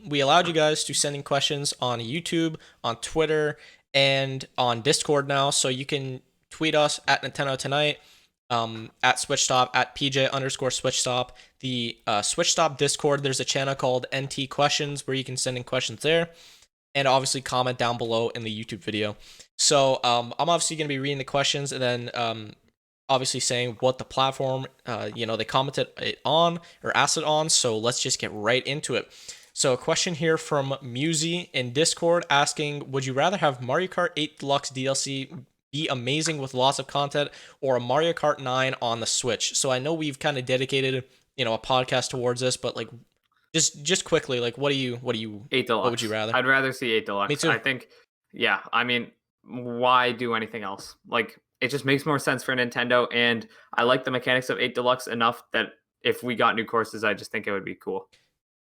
we allowed you guys to send in questions on YouTube, on Twitter, and on Discord now. So you can tweet us at Nintendo Tonight, at SwitchStop, at PJ_SwitchStop. The SwitchStop Discord, there's a channel called NT Questions where you can send in questions there, and obviously comment down below in the YouTube video. So I'm obviously going to be reading the questions and then obviously saying what the platform they commented it on or asked it on. So let's just get right into it. So a question here from Musy in Discord asking, would you rather have Mario Kart 8 Deluxe DLC be amazing with lots of content, or a Mario Kart 9 on the Switch? So I know we've kind of dedicated a podcast towards this, but like just quickly, like what 8 would Deluxe. you rather? I'd rather see 8 Me Deluxe. too. I think, yeah. I mean, why do anything else? Like, it just makes more sense for Nintendo, and I like the mechanics of 8 Deluxe enough that if we got new courses, I just think it would be cool.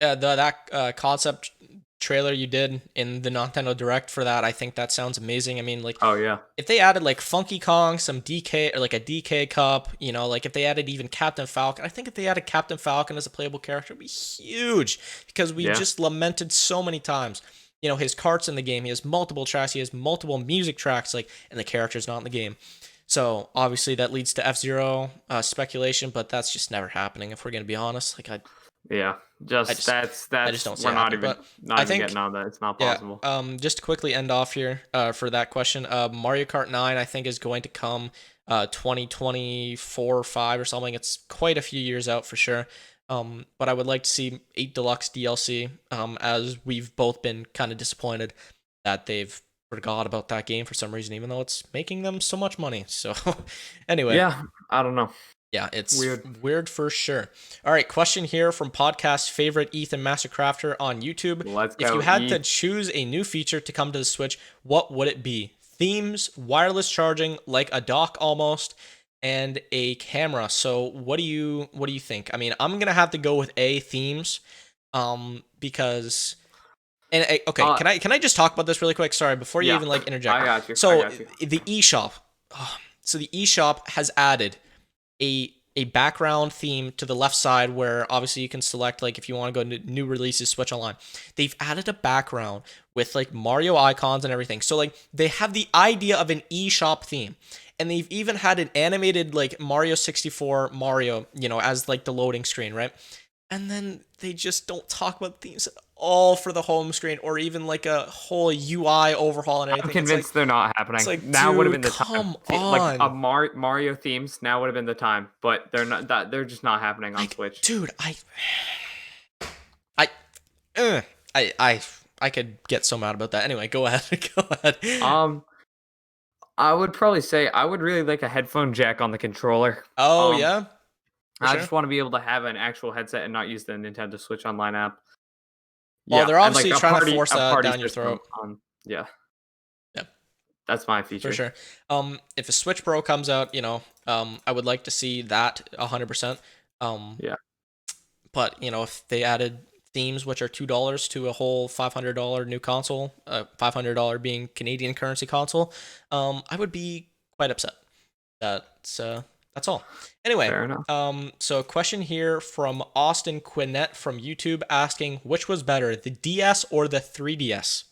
That concept trailer you did in the Nintendo Direct for that, I think that sounds amazing. I mean, like, Oh yeah, if they added like Funky Kong, some DK, or like a DK Cup, like if they added even Captain Falcon, I think if they added Captain Falcon as a playable character, it'd be huge because we yeah. just lamented so many times. His cart's in the game. He has multiple tracks. He has multiple music tracks, like, and the character's not in the game. So obviously that leads to F-Zero speculation, but that's just never happening. If we're gonna be honest, like Yeah, I just just that's I just don't see we're it happening. But not I even think, getting on that. It's not yeah, possible. just to quickly end off here for that question, Mario Kart 9 I think is going to come 2024 or 5 or something. It's quite a few years out for sure. But I would like to see 8 Deluxe DLC, as we've both been kind of disappointed that they've forgot about that game for some reason, even though it's making them so much money. So anyway. Yeah, I don't know. Yeah, it's Weird. weird for sure. All right, question here from podcast favorite Ethan Mastercrafter on YouTube. Let's If you go. had to choose a new feature to come to the Switch, what would it be? Themes, wireless charging, like a dock almost, and a camera. So what do you think? I mean, I'm gonna have to go with A, themes, because. And okay, can I just talk about this really quick? Sorry, before you Yeah, even like interject. I got you. So the eShop, so the eShop has added a background theme to the left side where obviously you can select, like, if you want to go to new releases, Switch Online. They've added a background with like Mario icons and everything. So like they have the idea of an eShop theme. And they've even had an animated like Mario 64 Mario, as like the loading screen, right? And then they just don't talk about themes at all for the home screen, or even like a whole UI overhaul and everything. I'm convinced they're not happening. It's like, Now would have been dude, the time. come on. Like a Mario themes now would have been the time, but they're not. They're just not happening on Like, Switch. dude, I, I could get so mad about that. Anyway, go ahead. Go ahead. I would probably say I would really like a headphone jack on the controller. Oh yeah. I just want to be able to have an actual headset and not use the Nintendo Switch Online app. Well, they're and, obviously trying to force that down your system throat. Yeah, Yeah, that's my feature. for sure. If a Switch Pro comes out, I would like to see that 100%. Yeah. But if they added themes, which are $2 to a whole $500 new console, $500 being Canadian currency console, I would be quite upset. That's all. Anyway, Fair enough. So a question here from Austin Quinnett from YouTube asking, which was better, the DS or the 3DS?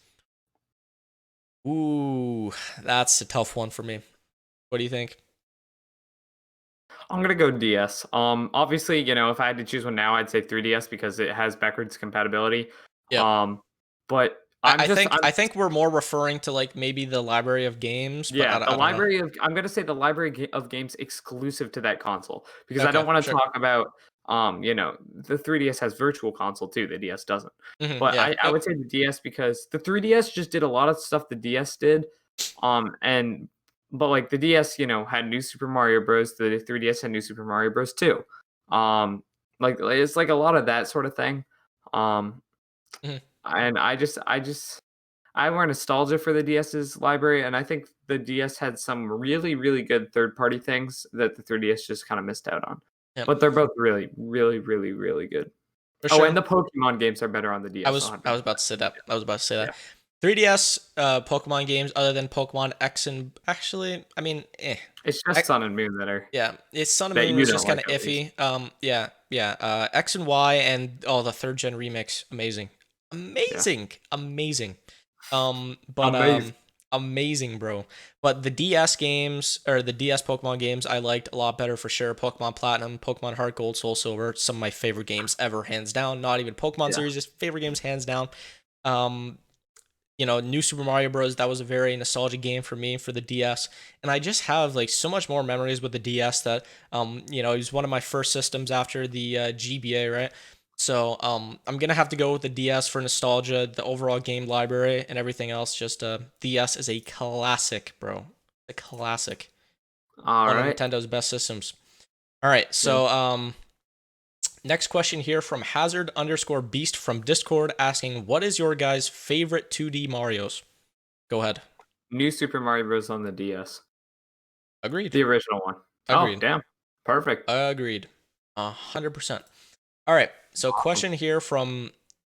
Ooh, that's a tough one for me. What do you think? I'm gonna go DS. Obviously, if I had to choose one now, I'd say 3DS because it has backwards compatibility. Yep. But I think we're more referring to like maybe the library of games, but Yeah, the I don't know. library of I'm gonna say the library of games exclusive to that console because I Okay, don't want to sure. talk about the 3DS has virtual console too, the DS doesn't. But Yeah. I Yep. would say the DS because the 3DS just did a lot of stuff the DS did. And but like the DS, had New Super Mario Bros. The 3DS had New Super Mario Bros. too. Um, like it's like a lot of that sort of thing. Um, Mhm. and I have more nostalgia for the DS's library, and I think the DS had some really, really good third-party things that the 3DS just kind of missed out on. Yep. But they're both really, really, really, really good. For Oh, and sure. the Pokemon games are better on the DS, I 100%. was about to say that. I was about to say Yeah, that. 3DS Pokemon games other than Pokemon X and actually, I mean, it's just Sun and Moon yeah, it's Sun and that Moon you was don't just kind like of at least. iffy. Yeah. X and Y and the third gen remix, amazing, Yeah, amazing. But amazing. amazing, bro. But the DS games or the DS Pokemon games, I liked a lot better for sure. Pokemon Platinum, Pokemon Heart Gold, Soul Silver, some of my favorite games ever, hands down. Not even Pokemon Yeah. series, just favorite games, hands down. Um, New Super Mario Bros. That was a very nostalgic game for me for the DS, and I just have like so much more memories with the DS that it was one of my first systems after the GBA, right? So I'm gonna have to go with the DS for nostalgia, the overall game library, and everything else. Just DS is a classic, bro, a classic, All one of right. Nintendo's best systems. All right, Yeah. so next question here from Hazard_Beast from Discord asking, what is your guys' favorite 2D Mario's? Go ahead. New Super Mario Bros. On the DS, Agreed. the original one. Oh, Agreed. damn. Perfect. Agreed. 100%. All right. So Awesome. question here from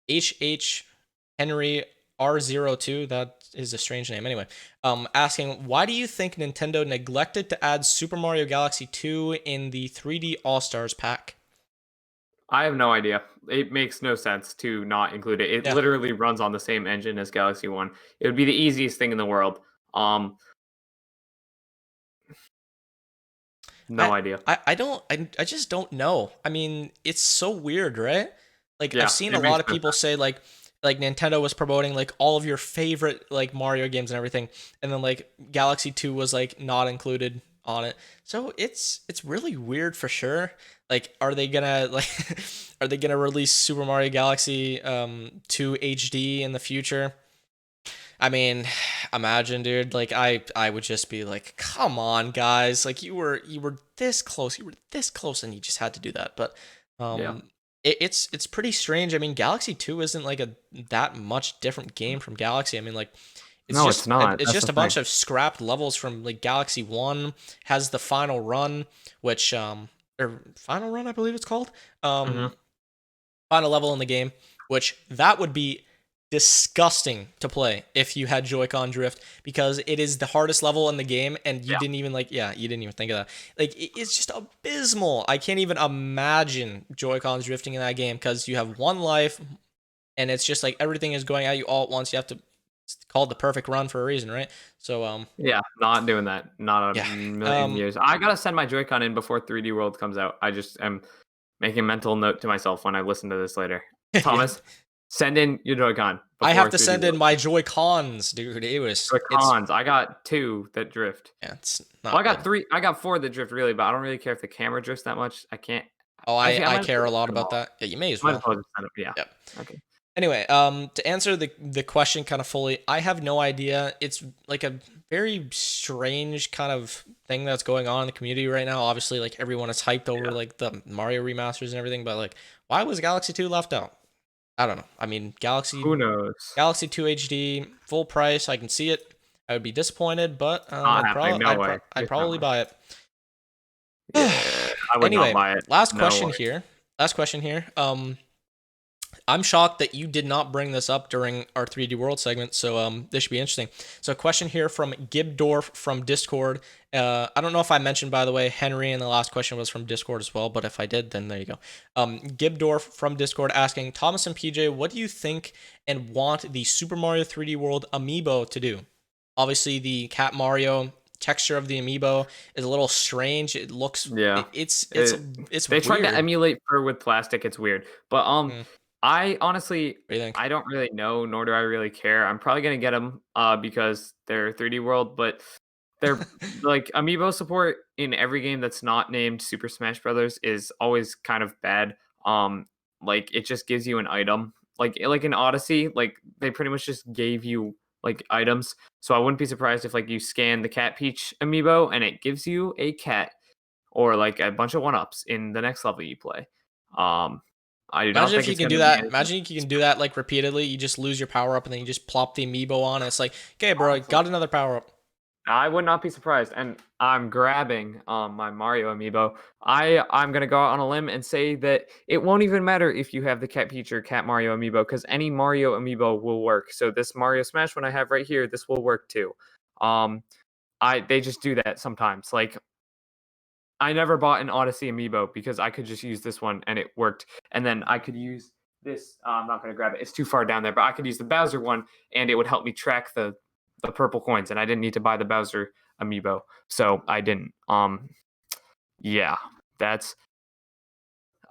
HH Henry R02. That is a strange name. Anyway, asking, why do you think Nintendo neglected to add Super Mario Galaxy 2 in the 3D All Stars pack? I have no idea. It makes no sense to not include it. It Yeah. literally runs on the same engine as Galaxy One. It would be the easiest thing in the world. Um, I no idea. I just don't know. I mean, it's so weird, right? Like I've Yeah, seen a it lot makes of no people sense. say like Nintendo was promoting like all of your favorite like Mario games and everything, and then like Galaxy 2 was like not included on it. So it's really weird for sure. Like are they gonna like are they gonna release Super Mario Galaxy 2 HD in the future? I mean, imagine, dude. Like, I would just be like, come on, guys. Like, you were this close. You were this close, and you just had to do that. But, Yeah. it's pretty strange. I mean, Galaxy 2 isn't like a that much different game from Galaxy. I mean, like, No, it's not. it's That's just the a thing. bunch of scrapped levels from like Galaxy 1. Has the final run, which or final run, I believe it's called. Hmm. Final level in the game, which that would be disgusting to play if you had Joy-Con drift because it is the hardest level in the game and you Yeah. didn't even you didn't even think of that. Like it's just abysmal. I can't even imagine Joy-Cons drifting in that game because you have one life and it's just like everything is going at you all at once. You have to it's called the perfect run for a reason, right? So Yeah. Not doing that. Not a yeah. million years. I gotta send my Joy-Con in before 3D World comes out. I just am making a mental note to myself when I listen to this later. Yeah. Thomas, send in your Joy-Con I have before to 3D send in World. my Joy-Cons, dude. It's Joy-Cons. I got two that drift. yeah, it's Well, I not got good. three. I got four that drift really, but I don't really care if the camera drifts that much. I can't. Oh, Actually, I I might as care well a just lot send them about all. that. Yeah, you may as Might as well. well just send them. Yeah. Yep. Okay. Anyway, to answer the question kind of fully, I have no idea. It's like a very strange kind of thing that's going on in the community right now. Obviously, like everyone is hyped over Yeah. like the Mario remasters and everything, but like, why was Galaxy 2 left out? I don't know. I mean, Who knows? Galaxy 2 HD full price. I can see it. I would be disappointed, but Not happening. No way. I'd It's no probably way. buy it. Yeah. I would not Anyway, buy it. last No question way. here. Last question here. I'm shocked that you did not bring this up during our 3D World segment, so this should be interesting. So, a question here from Gibdorf from Discord. I don't know if I mentioned, by the way, Henry, and the last question was from Discord as well, but if I did, then there you go. Gibdorf from Discord asking, Thomas and PJ, what do you think and want the Super Mario 3D World amiibo to do? Obviously, the Cat Mario texture of the amiibo is a little strange. It looks, Yeah. it's It, it's they tried to weird. emulate fur with plastic. It's weird, but Mm. I honestly, What do you think? I don't really know, nor do I really care. I'm probably gonna get them because they're 3D World, but they're like amiibo support in every game that's not named Super Smash Brothers is always kind of bad. Um, like it just gives you an item, like in Odyssey, like they pretty much just gave you like items. So I wouldn't be surprised if like you scan the Cat Peach amiibo and it gives you a cat or like a bunch of one ups in the next level you play. Um, I do not Imagine think if you it's can going do to be that. anything. Imagine you can do that like repeatedly. You just lose your power up and then you just plop the amiibo on, and it's like, okay, bro, Honestly, got another power up. I would not be surprised, and I'm grabbing my Mario amiibo. I'm gonna go out on a limb and say that it won't even matter if you have the Cat Peach or Cat Mario amiibo, because any Mario amiibo will work. So this Mario Smash one I have right here, this will work too. Um, they just do that sometimes. Like I never bought an Odyssey amiibo because I could just use this one and it worked. And then I could use this. I'm not going to grab it. It's too far down there, but I could use the Bowser one and it would help me track the purple coins. And I didn't need to buy the Bowser amiibo, so I didn't. Yeah, that's.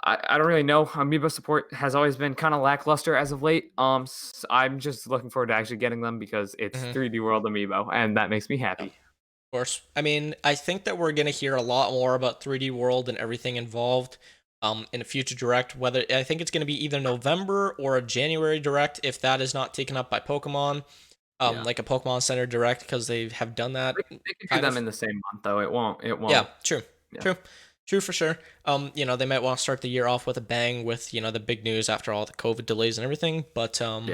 I don't really know. Amiibo support has always been kind of lackluster as of late. I'm just looking forward to actually getting them because it's Hmm. 3D World amiibo, and that makes me Of happy. course. I mean, I think that we're gonna hear a lot more about 3D World and everything involved. In a future direct, whether I think it's gonna be either November or a January direct, if that is not taken up by Pokemon, Yeah, like a Pokemon Center direct, because they have done that they could do kind them of. in the same month though. It won't. It Yeah, won't. true, Yeah. true, true for sure. They might want to start the year off with a bang with the big news after all the COVID delays and everything. But Yeah.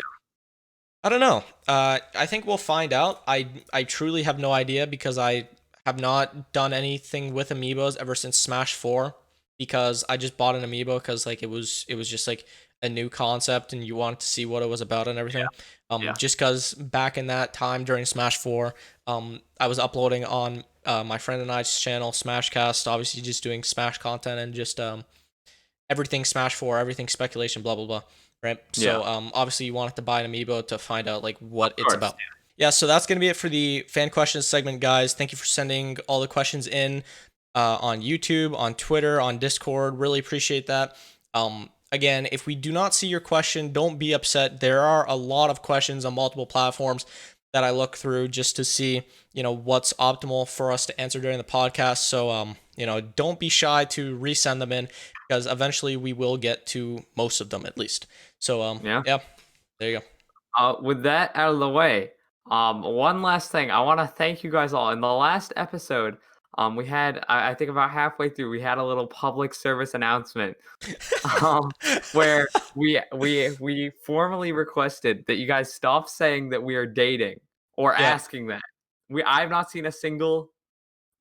I don't know. I think we'll find out. I truly have no idea because I have not done anything with amiibos ever since Smash 4 because I just bought an amiibo because like it was just like a new concept and you wanted to see what it was about and everything. Yeah. Just because back in that time during Smash 4, I was uploading on my friend and I's channel Smashcast, obviously just doing Smash content and just everything Smash 4, everything speculation, blah blah blah. Right. Yeah. So obviously you wanted to buy an amiibo to find out like Of what it's course. about. Yeah, so that's gonna be it for the fan questions segment, guys. Thank you for sending all the questions in on YouTube, on Twitter, on Discord. Really appreciate that. Again, if we do not see your question, don't be upset. There are a lot of questions on multiple platforms that I look through just to see, what's optimal for us to answer during the podcast. So, don't be shy to resend them in because eventually we will get to most of them at least. So, Yeah. yeah, there you go. With that out of the way, one last thing. I want to thank you guys all. In the last episode, we had, I think about halfway through, we had a little public service announcement, um, where we formally requested that you guys stop saying that we are dating or Yeah. asking that. I've not seen a single.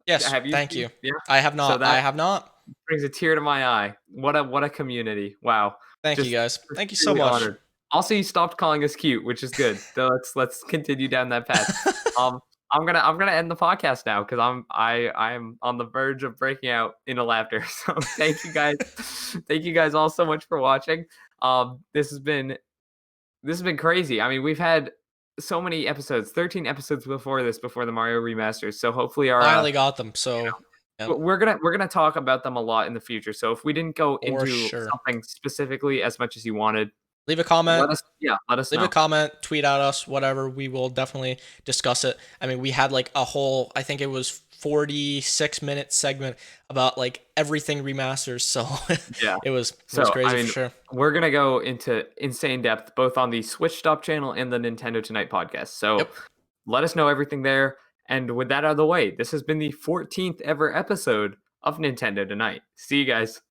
Yes. Have you Thank seen? you. Yeah. I have So not. I that have not. brings a tear to my eye. What a community. Wow. Thank you, Just guys. just Thank you so truly much. honored. Also, you stopped calling us cute, which is good. So let's continue down that path. Um, I'm gonna end the podcast now because I'm on the verge of breaking out into laughter. So thank you guys, thank you guys all so much for watching. This has been crazy. I mean, we've had so many episodes, 13 episodes before this, before the Mario remasters. So hopefully our Finally got them. So, yeah, we're gonna talk about them a lot in the future. So if we didn't go for into sure. something specifically as much as you wanted, Leave a comment. let us Leave a know. comment, tweet at us, whatever. We will definitely discuss it. I mean, we had like a whole, I think it was 46-minute segment about like everything remasters. So Yeah. it was So I crazy for mean, sure. we're gonna go into insane depth both on the Switch Stop channel and the Nintendo Tonight podcast. So Yep. let us know everything there. And with that out of the way, this has been the 14th ever episode of Nintendo Tonight. See you guys.